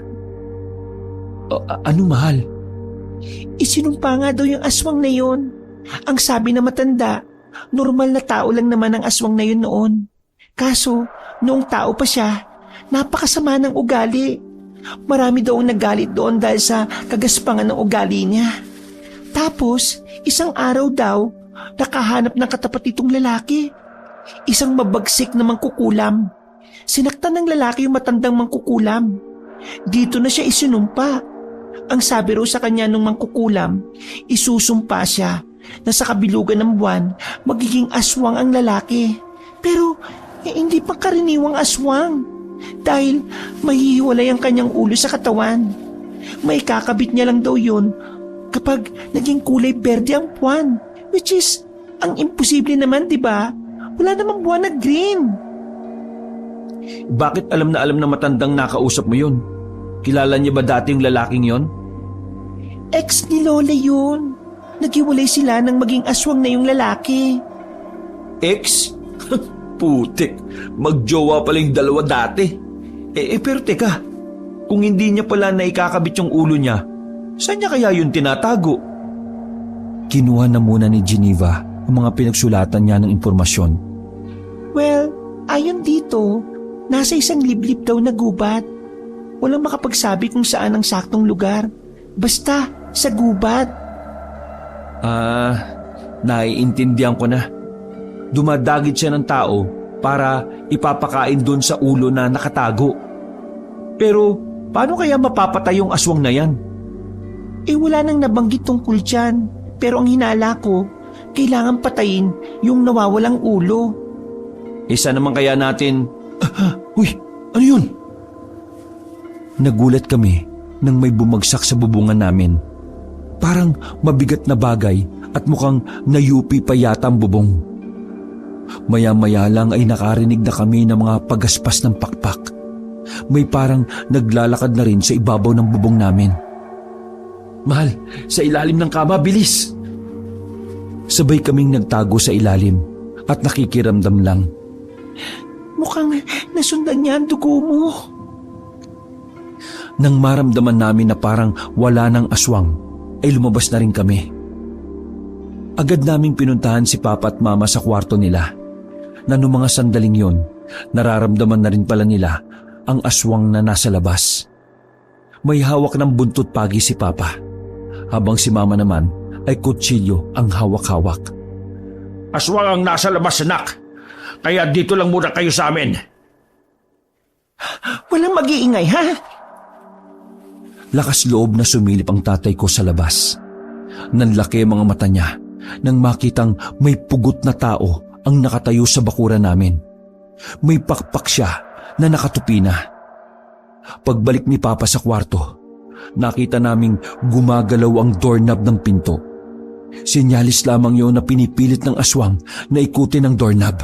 Ano, mahal? Isinumpa nga daw yung aswang na yun. Ang sabi na matanda, normal na tao lang naman ang aswang na yun noon. Kaso, noong tao pa siya, napakasama ng ugali. Marami daw ang nagalit doon dahil sa kagaspangan ng ugali niya. Tapos, isang araw daw, nakahanap ng katapat itong lalaki. Isang mabagsik na mangkukulam. Sinaktan ng lalaki yung matandang mangkukulam. Dito na siya isinumpa. Ang sabi raw sa kanya nung mangkukulam, isusumpa siya na sa kabilugan ng buwan, magiging aswang ang lalaki. Pero, hindi pa karaniwang aswang. Dahil mahihiwalay ang kanyang ulo sa katawan. May kakabit niya lang daw yun kapag naging kulay berde ang buwan. Which is, ang imposible naman, di ba? Wala namang buwan na green. Bakit alam na matandang nakausap mo yun? Kilala niya ba dati yung lalaking yon? Ex ni Lola yun. Naghiwalay sila nang maging aswang na yung lalaki. Ex? Putik, magjowa pala yung dalawa dati. Pero teka, kung hindi niya pala naikakabit yung ulo niya, saan niya kaya yun tinatago? Kinuha na muna ni Geneva ang mga pinagsulatan niya ng impormasyon. Well, ayon dito, nasa isang liblib daw na gubat. Walang makapagsabi kung saan ang saktong lugar. Basta, sa gubat. Naiintindihan ko na. Dumadagit siya ng tao para ipapakain doon sa ulo na nakatago. Pero, paano kaya mapapatay yung aswang na yan? Wala nang nabanggit tungkol dyan. Pero ang hinala ko, kailangan patayin yung nawawalang ulo. Isa naman kaya natin... Uy, ano yun? Nagulat kami nang may bumagsak sa bubungan namin. Parang mabigat na bagay at mukhang nayupi pa yata ang bubong. Maya-maya lang ay nakarinig na kami ng mga pagaspas ng pakpak. May parang naglalakad na rin sa ibabaw ng bubong namin. Mahal, sa ilalim ng kama, bilis! Sabay kaming nagtago sa ilalim at nakikiramdam lang. Mukhang nasundan niya ang dugo mo. Nang maramdaman namin na parang wala ng aswang, ay lumabas na rin kami. Agad naming pinuntahan si Papa at Mama sa kwarto nila, na noong mga sandaling yon Nararamdaman na rin pala nila ang aswang na nasa labas. May hawak ng buntot pagi si Papa, habang si Mama naman ay kutsilyo ang hawak-hawak. Aswang ang nasa labas, anak. Kaya dito lang muna kayo sa amin. Walang mag-iingay, ha? Lakas loob na sumilip ang tatay ko sa labas. Nanlaki ang mga mata niya nang makitang may pugot na tao ang nakatayo sa bakuran namin. May pakpak siya na nakatupi na. Pagbalik ni Papa sa kwarto, nakita naming gumagalaw ang doorknob ng pinto. Sinyalis lamang yun na pinipilit ng aswang na ikutin ang doorknob.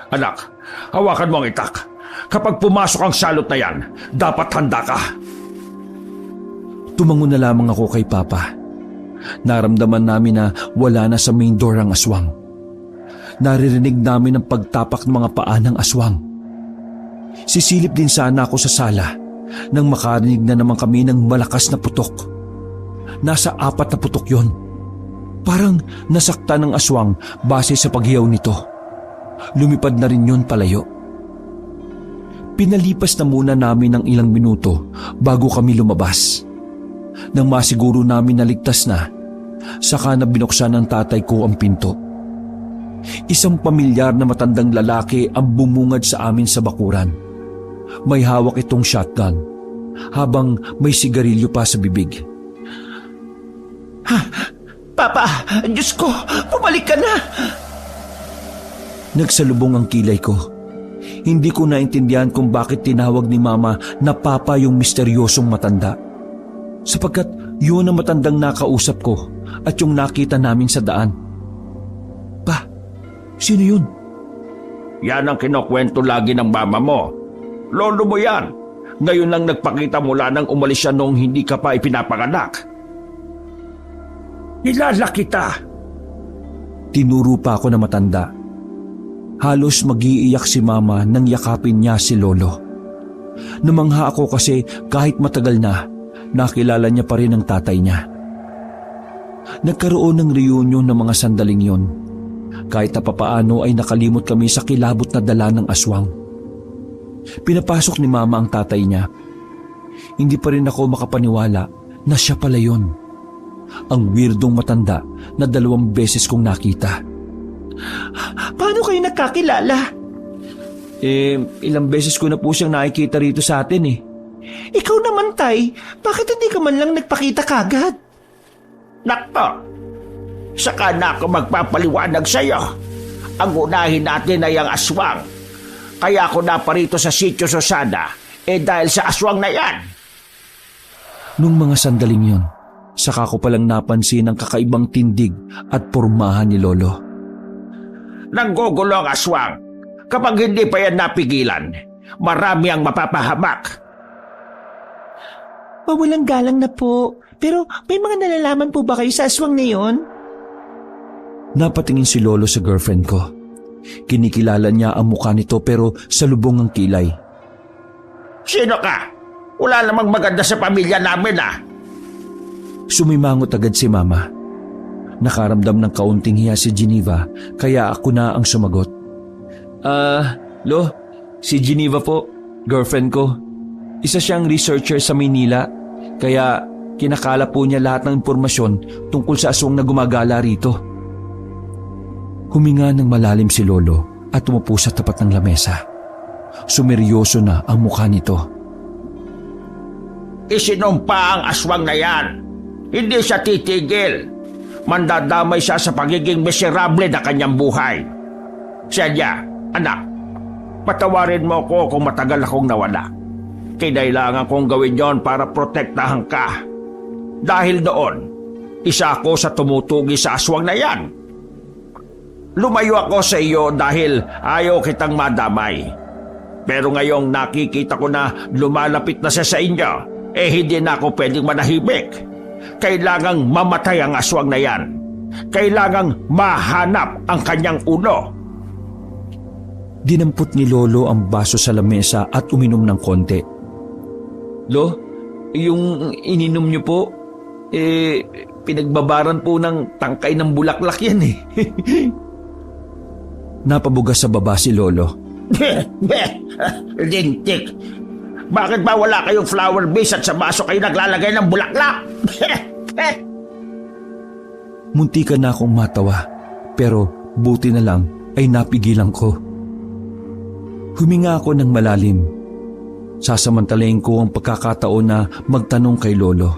Anak, hawakan mo ang itak. Kapag pumasok ang salot na yan, dapat handa ka. Tumango na lamang ako kay Papa. Naramdaman namin na wala na sa main door ang aswang. Naririnig namin ang pagtapak ng mga paa ng aswang. Sisilip din sana ako sa sala nang makarinig na naman kami ng malakas na putok. Nasa 4 na putok yon. Parang nasaktan ng aswang base sa paghiyaw nito. Lumipad na rin yon palayo. Pinalipas na muna namin ng ilang minuto bago kami lumabas. Nang masiguro namin na ligtas na, saka na binuksan ng tatay ko ang pinto. Isang pamilyar na matandang lalaki ang bumungad sa amin sa bakuran. May hawak itong shotgun, habang may sigarilyo pa sa bibig. Papa, Diyos ko, bumalik ka na! Nagsalubong ang kilay ko. Hindi ko naintindihan kung bakit tinawag ni Mama na Papa yung misteryosong matanda. Sapagkat yun ang matandang nakausap ko at yung nakita namin sa daan. Pa, sino yun? Yan ang kinukwento lagi ng mama mo. Lolo mo yan. Ngayon lang nagpakita mula nang umalis siya noong hindi ka pa ipinapanganak. Nilala kita. Tinuro pa ako na matanda. Halos mag-iiyak si Mama nang yakapin niya si Lolo. Namangha ako kasi kahit matagal na, nakilala niya pa rin ang tatay niya. Nagkaroon ng reunion ng mga sandaling yon. Kahit na papaano ay nakalimot kami sa kilabot na dala ng aswang. Pinapasok ni Mama ang tatay niya. Hindi pa rin ako makapaniwala na siya pala yon. Ang weirdong matanda na 2 beses kong nakita. Paano kayo nagkakilala? Ilang beses ko na po siyang nakikita rito sa atin eh. Ikaw naman, Tay. Bakit hindi ka man lang nagpakita kagad? Nakto, saka na ako magpapaliwanag sa iyo. Ang unahin natin ay ang aswang. Kaya ako naparito sa Sitio Susana dahil sa aswang na yan. Nung mga sandaling yon, saka ko palang napansin ang kakaibang tindig at pormahan ni Lolo. Nanggugulo ang aswang. Kapag hindi pa yan napigilan, marami ang mapapahamak. Mawalang galang na po. Pero may mga nalalaman po ba kayo sa aswang na yon? Napatingin si Lolo sa girlfriend ko. Kinikilala niya ang mukha nito pero salubong ang kilay. Sino ka? Wala namang maganda sa pamilya namin ah. Sumimangot agad si Mama. Nakaramdam ng kaunting hiya si Geneva kaya ako na ang sumagot. Lo, si Geneva po, girlfriend ko. Isa siyang researcher sa Maynila kaya kinakala po niya lahat ng impormasyon tungkol sa aswang na gumagala rito. Huminga ng malalim si Lolo at umupo sa tapat ng lamesa. Sumeryoso na ang mukha nito. Isinumpa ang aswang na yan. Hindi siya titigil. Mandadamay siya sa pagiging miserable na kanyang buhay. Celia, anak, patawarin mo ko kung matagal akong nawala. Kinailangan kong gawin yon para protektahan ka. Dahil doon, isa ako sa tumutugi sa aswang na yan. Lumayo ako sa iyo dahil ayaw kitang madamay. Pero ngayong nakikita ko na lumalapit na siya sa inyo, hindi na ako pwedeng manahimik. Kailangang mamatay ang aswang na yan. Kailangang mahanap ang kanyang ulo. Dinampot ni Lolo ang baso sa lamesa at uminom ng konti. Lo, yung ininom niyo po, pinagbabaran po ng tangkay ng bulaklak yan eh. Napabugas sa baba si Lolo Lintik. Bakit ba wala kayong flower vase at sa baso kayo naglalagay ng bulaklak? Muntikan na akong matawa, pero buti na lang ay napigilan ko. Huminga ako ng malalim. Sasamantalayin ko ang pagkakataon na magtanong kay Lolo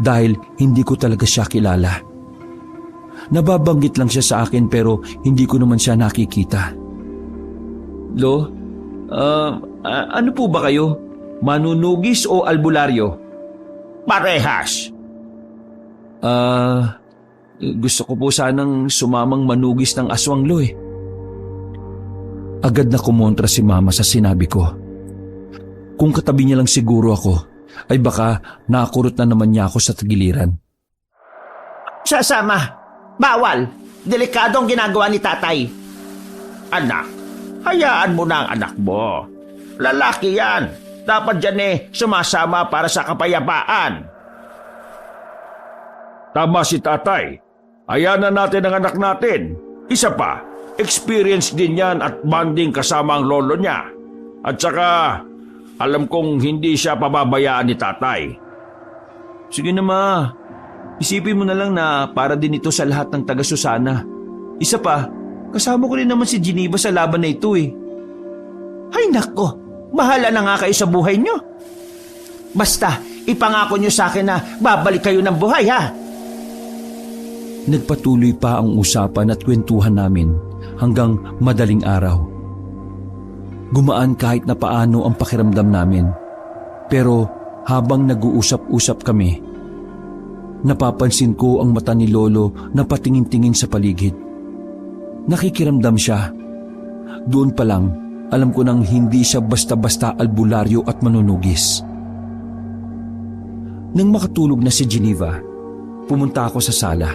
dahil hindi ko talaga siya kilala. Nababanggit lang siya sa akin pero hindi ko naman siya nakikita. Lo, ano po ba kayo? Manunugis o albularyo? Parehas. Gusto ko po sanang sumamang manugis ng aswang, Lo eh. Agad na kumontra si Mama sa sinabi ko. Kung katabi niya lang siguro ako, ay baka nakakurot na naman niya ako sa tagiliran. Sasama. Bawal. Delikado ang ginagawa ni tatay. Anak, hayaan mo na ang anak mo. Lalaki yan. Dapat dyan sumasama para sa kapayapaan. Tama si tatay. Ayanan natin ang anak natin. Isa pa, experience din yan at bonding kasama ang lolo niya. At saka, alam kong hindi siya pababayaan ni tatay. Sige na, Ma. Isipin mo na lang na para din ito sa lahat ng taga Susana. Isa pa, kasama ko rin naman si Geneva sa laban na ito eh. Ay nako, bahala na nga kayo sa buhay nyo. Basta, ipangako nyo sa akin na babalik kayo ng buhay ha. Nagpatuloy pa ang usapan at kwentuhan namin hanggang madaling araw. Gumaan kahit na paano ang pakiramdam namin. Pero habang nag-uusap-usap kami, napapansin ko ang mata ni Lolo na patingin-tingin sa paligid. Nakikiramdam siya. Doon pa lang, alam ko nang hindi siya basta-basta albularyo at manunugis. Nang makatulog na si Geneva, pumunta ako sa sala.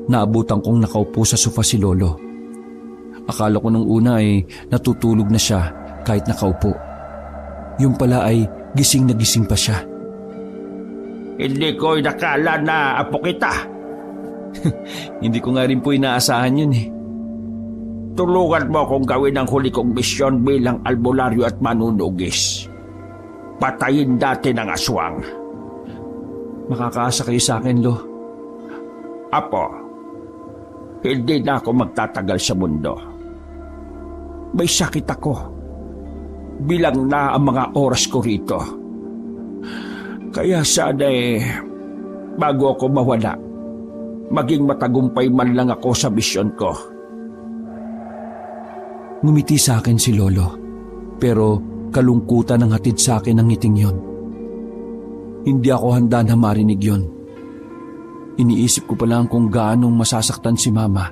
Naabutan kong nakaupo sa sofa si Lolo. Akala ko nung una ay natutulog na siya kahit nakaupo. Yung pala ay gising na gising pa siya. Hindi ko nakala na apo kita. Hindi ko nga rin po inaasahan yun eh. Tulungan mo akong gawin ang huli kong misyon bilang albularyo at manunugis. Patayin natin ang aswang. Makakaasa kayo sa akin, Lo. Apo, hindi na ako magtatagal sa mundo. May sakit ako. Bilang na ang mga oras ko rito. Kaya sana bago ako mawala, maging matagumpay man lang ako sa misyon ko. Ngumiti sa akin si Lolo, pero kalungkutan ang hatid sa akin ng ngiting yon. Hindi ako handa na marinig yon. Iniisip ko pa lang kung gaanong masasaktan si Mama,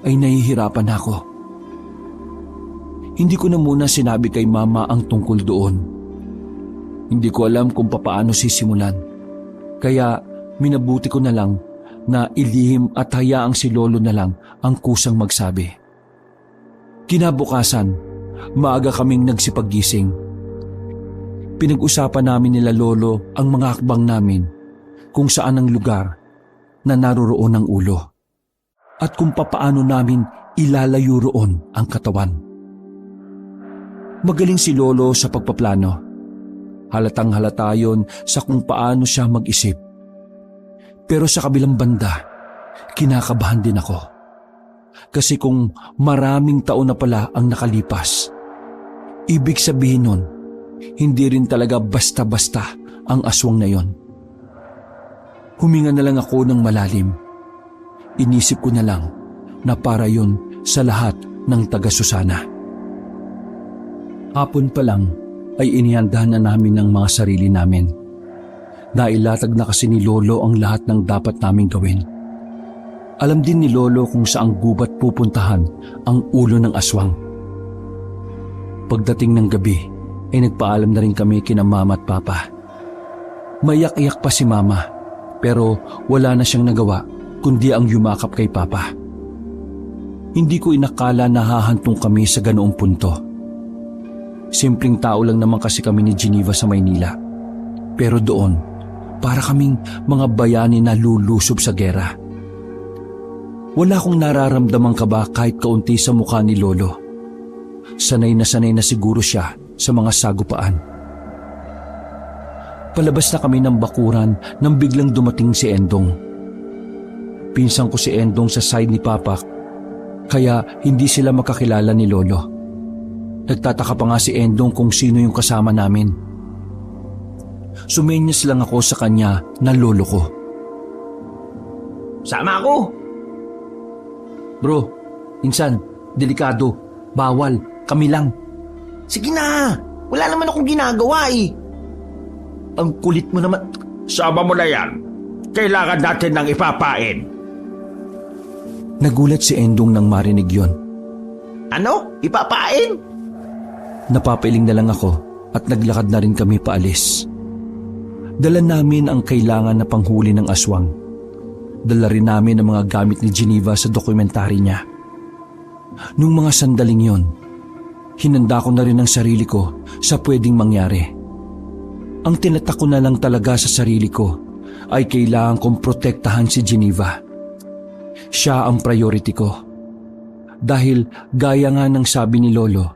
ay nahihirapan ako. Hindi ko na muna sinabi kay Mama ang tungkol doon. Hindi ko alam kung papaano sisimulan. Kaya minabuti ko na lang na ilihim at hayaang si Lolo na lang ang kusang magsabi. Kinabukasan, maaga kaming nagsipaggising. Pinag-usapan namin nila Lolo ang mga hakbang namin, kung saan ang lugar na naroroon ang ulo, at kung papaano namin ilalayo roon ang katawan. Magaling si Lolo sa pagpaplano. Halatang halata yon sa kung paano siya mag-isip. Pero sa kabilang banda, kinakabahan din ako. Kasi kung maraming taon na pala ang nakalipas, ibig sabihin nun, hindi rin talaga basta-basta ang aswang na yon. Huminga na lang ako ng malalim. Inisip ko na lang na para yon sa lahat ng taga-Susana. Hapon pa lang ay inihanda na namin ng mga sarili namin. Nailatag na kasi ni Lolo ang lahat ng dapat naming gawin. Alam din ni Lolo kung saang gubat pupuntahan ang ulo ng aswang. Pagdating ng gabi ay nagpaalam na rin kami kina Mama at Papa. Maiyak-iyak pa si Mama, pero wala na siyang nagawa kundi ang yumakap kay Papa. Hindi ko inakala na hahantong kami sa ganoong punto. Simpleng tao lang naman kasi kami ni Geneva sa Maynila. Pero doon, para kaming mga bayani na lulusob sa gera. Wala akong nararamdamang kaba kahit kaunti sa mukha ni Lolo. sanay na siguro siya sa mga sagupaan. Palabas na kami ng bakuran nang biglang dumating si Endong. Pinsan ko si Endong sa side ni Papa, kaya hindi sila makakilala ni Lolo. Nagtataka pa nga si Endong kung sino yung kasama namin. Sumenyas lang ako sa kanya na lolo ko. Sama ako! Bro, insan, delikado, bawal, kami lang. Sige na! Wala naman akong ginagawa eh. Ang kulit mo naman. Sama mo na yan. Kailangan natin ng ipapain. Nagulat si Endong nang marinig yon. Ano? Ipapain? Napapailing na lang ako at naglakad na rin kami paalis. Dala namin ang kailangan na panghuli ng aswang. Dala rin namin ang mga gamit ni Geneva sa dokumentary niya. Nung mga sandaling yon, hinanda ko na rin ang sarili ko sa pwedeng mangyari. Ang tinatak ko na lang talaga sa sarili ko ay kailangan kong protektahan si Geneva. Siya ang priority ko. Dahil gaya nga ng sabi ni Lolo,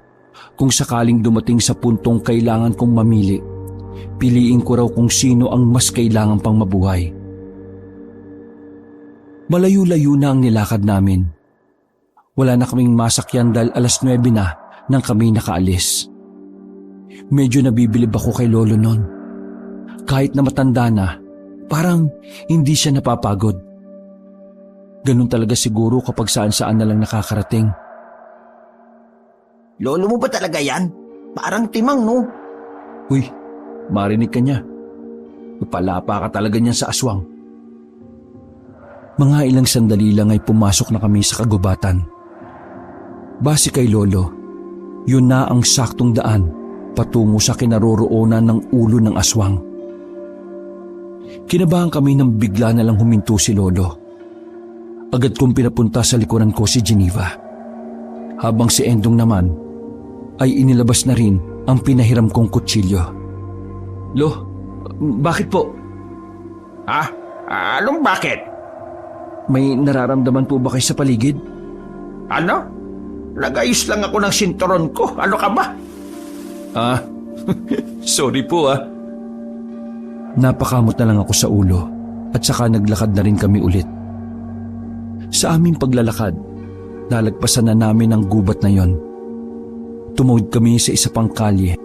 kung sakaling dumating sa puntong kailangan kong mamili, piliin ko raw kung sino ang mas kailangan pang mabuhay. Malayo-layo na ang nilakad namin. Wala na kaming masakyan dahil 9:00 na nang kami nakaalis. Medyo nabibilib ako kay Lolo noon. Kahit na matanda na, parang hindi siya napapagod. Ganun talaga siguro kapag saan-saan na lang nakakarating. Lolo mo ba talaga yan? Parang timang, no? Uy, marinig ka niya. Palapa ka talaga niyan sa aswang. Mga ilang sandali lang ay pumasok na kami sa kagubatan. Base kay Lolo, yun na ang saktong daan patungo sa kinaroroonan ng ulo ng aswang. Kinabahan kami nang bigla na lang huminto si Lolo. Agad kong pinapunta sa likuran ko si Geneva. Habang si Endong naman ay inilabas na rin ang pinahiram kong kutsilyo. Lo, bakit po? Ha? Anong bakit? May nararamdaman po ba kayo sa paligid? Ano? Nag-ayos lang ako ng sinturon ko. Ano ka ba? Sorry po. Napakamot na lang ako sa ulo at saka naglakad na rin kami ulit. Sa aming paglalakad, nalagpasan na namin ang gubat na yon. Tumawid kami sa isa pang kalye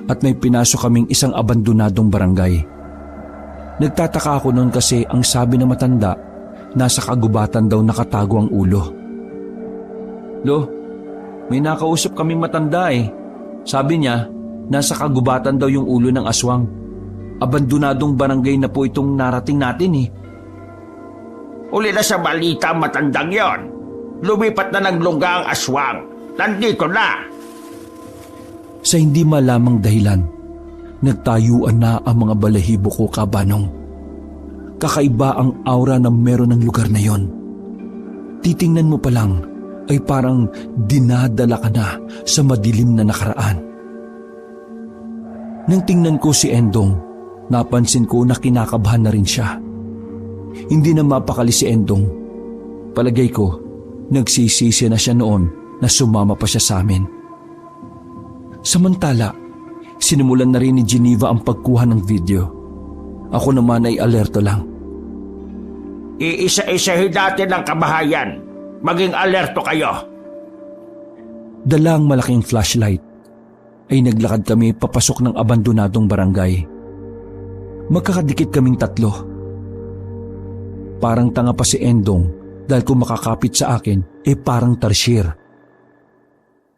at may pinasok kaming isang abandonadong barangay. Nagtataka ako noon kasi ang sabi ng matanda, nasa kagubatan daw nakatago ang ulo. Lo, may nakausap kaming matanda eh. Sabi niya, nasa kagubatan daw yung ulo ng aswang. Abandonadong barangay na po itong narating natin eh. Uli na sa balita matandang yon. Lumipat na ng lungga ang aswang. Nandito na. Sa hindi malamang dahilan, nagtayuan na ang mga balahibo ko, Kabanong. Kakaiba ang aura na meron ng lugar na yon. Titingnan mo pa lang ay parang dinadala ka na sa madilim na nakaraan. Nang tingnan ko si Endong, napansin ko na kinakabahan na rin siya. Hindi na mapakali si Endong. Palagay ko, nagsisisi na siya noon na sumama pa siya sa amin. Samantala, sinimulan na rin ni Geneva ang pagkuha ng video. Ako naman ay alerto lang. Iisa-isahin natin ang kabahayan. Maging alerto kayo. Dalang malaking flashlight, ay naglakad kami papasok ng abandonadong barangay. Magkakadikit kaming tatlo. Parang tanga pa si Endong dahil kung makakapit sa akin, parang tarsier.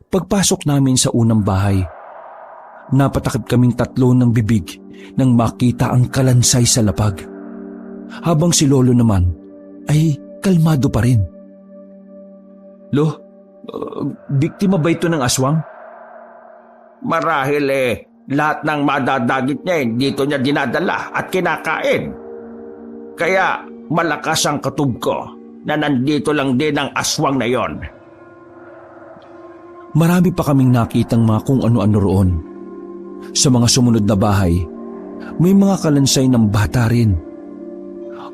Pagpasok namin sa unang bahay, napatakip kaming tatlo ng bibig nang makita ang kalansay sa lapag. Habang si Lolo naman ay kalmado pa rin. Lo, biktima ba ito ng aswang? Marahil lahat ng madadagit niya dito niya dinadala at kinakain. Kaya malakas ang katub ko na nandito lang din ang aswang na yon. Marami pa kaming nakitang mga kung ano-ano roon. Sa mga sumunod na bahay, may mga kalansay ng bata rin.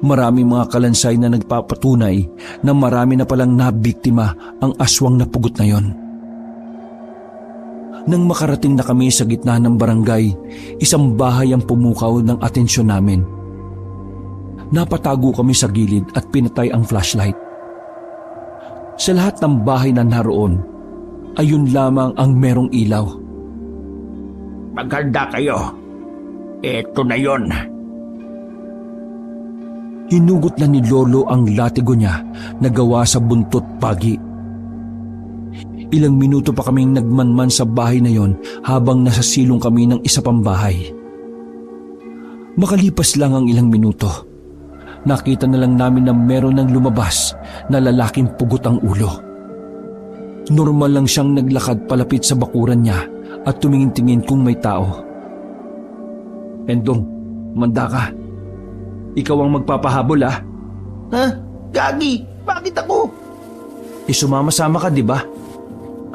Maraming mga kalansay na nagpapatunay na marami na palang nabiktima ang aswang na pugot na yon. Nang makarating na kami sa gitna ng barangay, isang bahay ang pumukaw ng atensyon namin. Napatago kami sa gilid at pinatay ang flashlight. Sa lahat ng bahay na naroon, ayun lamang ang merong ilaw. Maghanda kayo. Eto na yon. Hinugot na ni Lolo ang latigo niya na gawa sa buntot pagi. Ilang minuto pa kaming nagmanman sa bahay na yon habang nasa silong kami ng isa pang bahay. Makalipas lang ang ilang minuto, nakita na lang namin na meron ng lumabas na lalaking pugot ang ulo. Normal lang siyang naglakad palapit sa bakuran niya at tumingin-tingin kung may tao. Endong, manda ka. Ikaw ang magpapahabol ah. Ha? Gagi, bakit ako? Sumama-sama ka, di ba?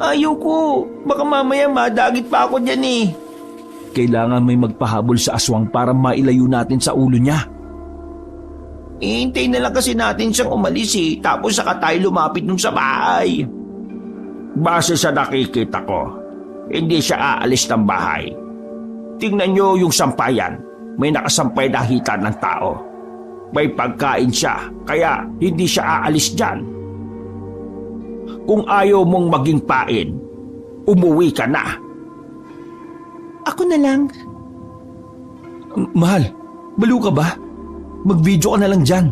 Ayoko. Baka mamaya madagit pa ako dyan eh. Kailangan may magpahabol sa aswang para mailayo natin sa ulo niya. Ihintay na lang kasi natin siyang umalis eh. Tapos saka tayo lumapit nung sa bahay. Base sa nakikita ko, hindi siya aalis ng bahay. Tingnan nyo yung sampayan. May nakasampay na hita ng tao. May pagkain siya, kaya hindi siya aalis dyan. Kung ayaw mong maging pain, umuwi ka na. Ako na lang. Mahal, baliw ka ba? Mag-video ka na lang dyan.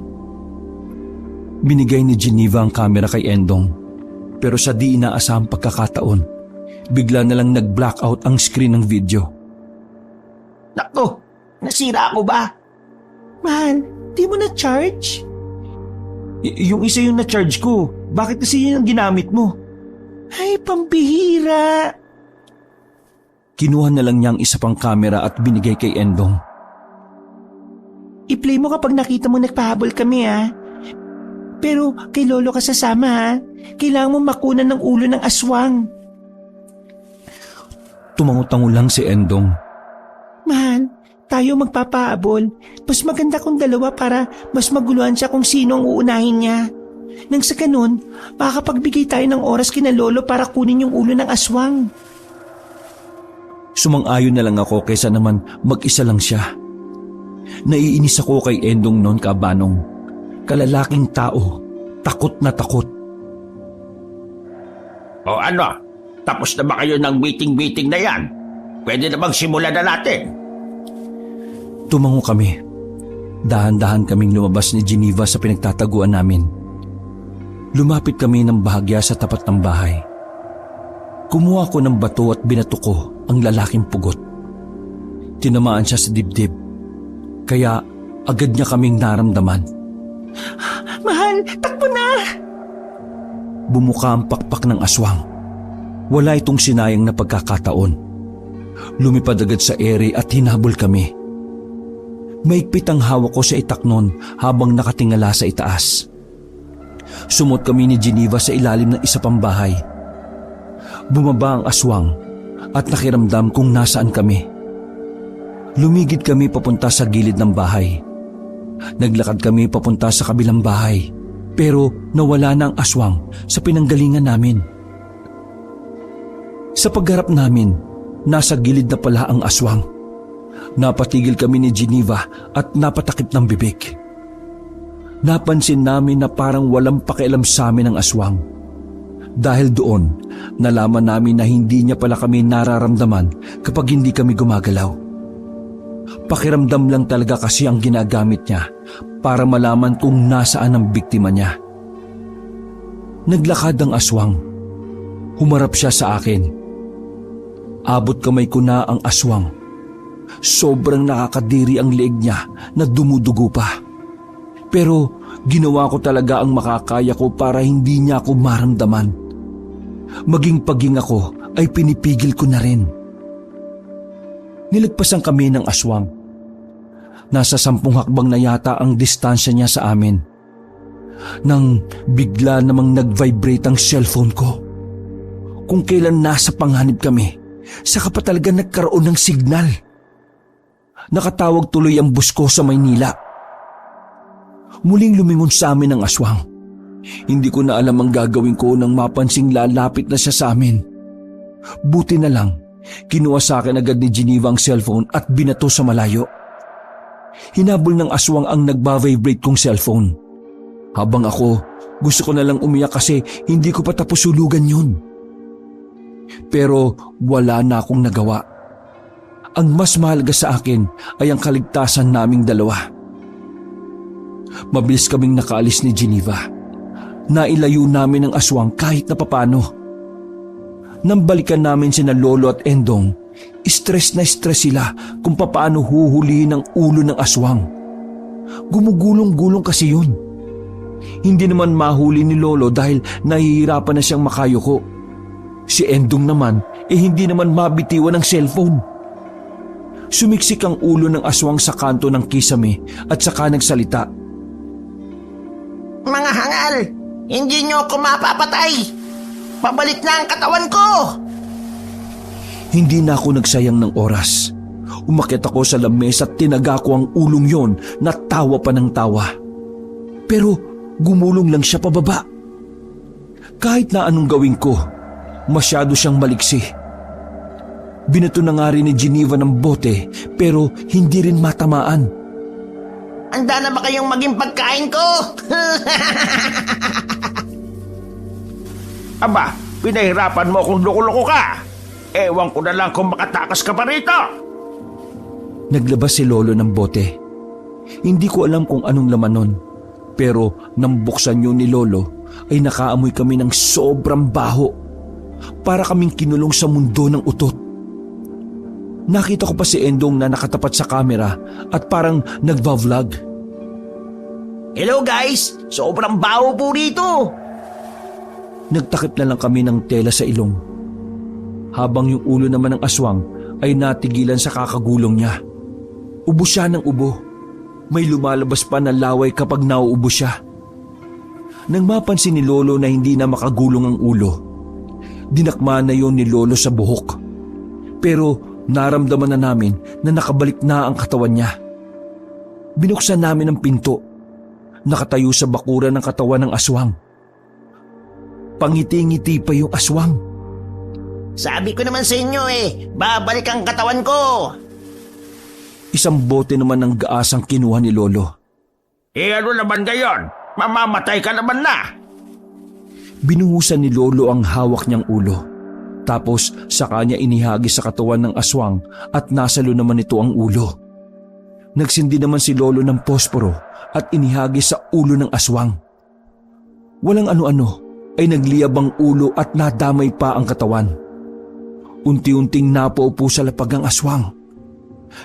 Binigay ni Geneva ang camera kay Endong. Pero sa di inaasahang pagkakataon, bigla na lang nag-blackout ang screen ng video. Nako, nasira ako ba? Mahal, di mo na-charge? Yung isa yung na-charge ko. Bakit kasi yun ang ginamit mo? Ay, pambihira. Kinuha na lang niya ang isa pang camera at binigay kay Endong. I-play mo kapag nakita mo nagpahabol kami ha. Pero kay Lolo ka sasama ha. Kailangan mo makunan ng ulo ng aswang. Tumango-tango lang si Endong. Mahal, tayo magpapahabol. Mas maganda kung dalawa para mas maguluhan siya kung sino ang uunahin niya. Nang sa ganun, makakapagbigay tayo ng oras kina Lolo para kunin yung ulo ng aswang. Sumang-ayon na lang ako kaysa naman mag-isa lang siya. Naiinis ako kay Endong noon, Kabanong. Kalalaking tao, takot na takot. O ano? Tapos na ba kayo ng meeting-meeting na yan? Pwede na bang simulan na natin? Tumango kami. Dahan-dahan kaming lumabas ni Geneva sa pinagtataguan namin. Lumapit kami ng bahagya sa tapat ng bahay. Kumuha ko ng bato at binato ko ang lalaking pugot. Tinamaan siya sa dibdib. Kaya agad niya kaming naramdaman. Mahal, takbo na! Bumuka ang pakpak ng aswang. Wala itong sinayang na pagkakataon. Lumipad agad sa ere at hinabol kami. Maigpit ang hawak ko sa itak nun habang nakatingala sa itaas. Sumot kami ni Geneva sa ilalim ng isa pang bahay. Bumaba ang aswang at nakiramdam kung nasaan kami. Lumigid kami papunta sa gilid ng bahay. Naglakad kami papunta sa kabilang bahay, pero nawala na ang aswang sa pinanggalingan namin. Sa pagharap namin, nasa gilid na pala ang aswang. Napatigil kami ni Geneva at napatakip ng bibig. Napansin namin na parang walang pakialam sa amin ang aswang. Dahil doon, nalaman namin na hindi niya pala kami nararamdaman kapag hindi kami gumagalaw. Pakiramdam lang talaga kasi ang ginagamit niya para malaman kung nasaan ang biktima niya. Naglakad ang aswang. Humarap siya sa akin. Abot kamay ko na ang aswang. Sobrang nakakadiri ang leeg niya na dumudugo pa. Pero ginawa ko talaga ang makakaya ko para hindi niya ako maramdaman. Maging paging ako ay pinipigil ko na rin. Nilagpasan kami ng aswang. Nasa 10 hakbang na yata ang distansya niya sa amin. Nang bigla namang nag-vibrate ang cellphone ko. Kung kailan nasa panganib kami, saka pa talaga nagkaroon ng signal. Nakatawag tuloy ang bus ko sa Maynila. Muling lumingon sa amin ang aswang. Hindi ko na alam ang gagawin ko nang mapansing lalapit na siya sa amin. Buti na lang Kinuha sa akin agad ni Geneva ang cellphone at binato sa malayo. Hinabol ng aswang ang nagba-vibrate kong cellphone. Habang ako, gusto ko na lang umiyak kasi hindi ko pa tapos sulugan yun. Pero wala na akong nagawa. Ang mas mahalaga sa akin ay ang kaligtasan naming dalawa. Mabilis kaming nakaalis ni Geneva. Nailayo namin ang aswang kahit na papano. Nang balikan namin sina Lolo at Endong, stress na stress sila kung papaano huhulihin ang ulo ng aswang. Gumugulong-gulong kasi yun. Hindi naman mahuli ni Lolo dahil nahihirapan na siyang makayuko. Si Endong naman hindi naman mabitiwan ng cellphone. Sumiksik ang ulo ng aswang sa kanto ng kisame at saka nagsalita. Mga hangal, hindi niyo ako mapapatay. Pabalik na ang katawan ko. Hindi na ako nagsayang ng oras. Umakyat ako sa lamesa at tinaga ko ang ulong yon na tawa pa ng tawa. Pero gumulong lang siya pababa. Kahit na anong gawin ko, masyado siyang maliksi. Binato na nga rin ni Geneva ng bote pero hindi rin matamaan. Handa na ba kayong maging pagkain ko? Aba, pinahirapan mo kung loko-loko ka. Ewan ko na lang kung makatakas ka pa rito. Naglabas si Lolo ng bote. Hindi ko alam kung anong laman nun. Pero nang buksan yun ni Lolo ay nakaamoy kami ng sobrang baho. Para kaming kinulong sa mundo ng utot. Nakita ko pa si Endong na nakatapat sa kamera at parang nagva-vlog. Hello guys, sobrang baho po rito. Nagtakip na lang kami ng tela sa ilong. Habang yung ulo naman ng aswang ay natigilan sa kakagulong niya. Ubo siya ng ubo. May lumalabas pa na laway kapag nauubo siya. Nang mapansin ni Lolo na hindi na makagulong ang ulo, dinakma na yon ni Lolo sa buhok. Pero naramdaman na namin na nakabalik na ang katawan niya. Binuksan namin ang pinto. Nakatayo sa bakuran ng katawan ng aswang. Pangiti-ngiti pa yung aswang. Sabi ko naman sa inyo babalik ang katawan ko. Isang bote naman ng gaas ang kinuha ni Lolo. Ano naman gayon? Mamamatay ka naman na. Binuhusan ni Lolo ang hawak niyang ulo. Tapos sa kanya inihagis sa katawan ng aswang at nasalo naman ito ang ulo. Nagsindi naman si Lolo ng posporo at inihagis sa ulo ng aswang. Walang ano-ano ay nagliyab ang ulo at nadamay pa ang katawan. Unti-unting napaupo sa lapag ang aswang.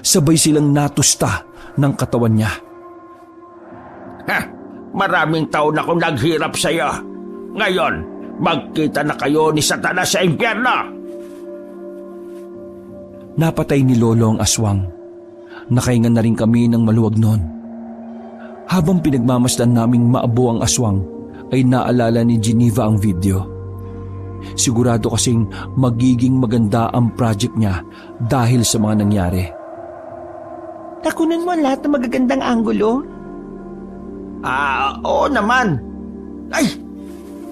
Sabay silang natusta ng katawan niya. Maraming taon akong naghirap sa iyo. Ngayon, magkita na kayo ni Satanas sa impyerno. Napatay ni Lolo ang aswang. Nakahinga na rin kami ng maluwag noon. Habang pinagmamasdan naming maabo ang aswang, ay naalala ni Geneva ang video. Sigurado kasing magiging maganda ang project niya dahil sa mga nangyari. Nakunan mo ang lahat ng magagandang anggulo? Oo naman. Ay,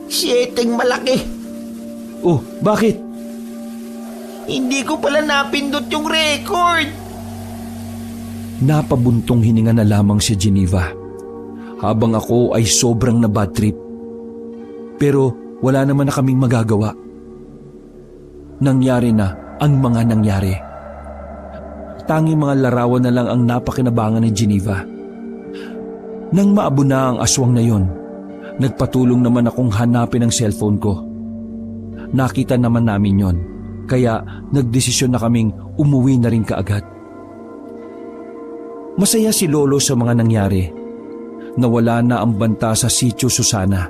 7 malaki. Oh, bakit? Hindi ko pala napindot yung record. Napabuntong hininga na lamang si Geneva. Habang ako ay sobrang na bad trip. Pero wala naman na kaming magagawa. Nangyari na ang mga nangyari. Tanging mga larawan na lang ang napakinabangan ni Geneva. Nang maabo na ang aswang na yon, nagpatulong naman akong hanapin ang cellphone ko. Nakita naman namin yon, kaya nagdesisyon na kaming umuwi na rin kaagad. Masaya si Lolo sa mga nangyari. Nawala na ang banta sa Sitio Susana.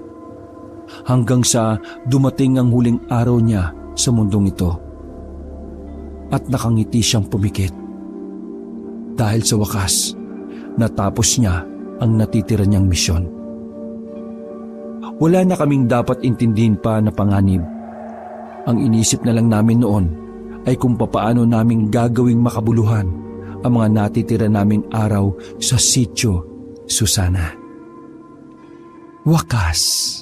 Hanggang sa dumating ang huling araw niya sa mundong ito. At nakangiti siyang pumikit. Dahil sa wakas, natapos niya ang natitira niyang misyon. Wala na kaming dapat intindihin pa na panganib. Ang inisip na lang namin noon ay kung papaano naming gagawing makabuluhan ang mga natitira naming araw sa Sitio Susana. Wakas.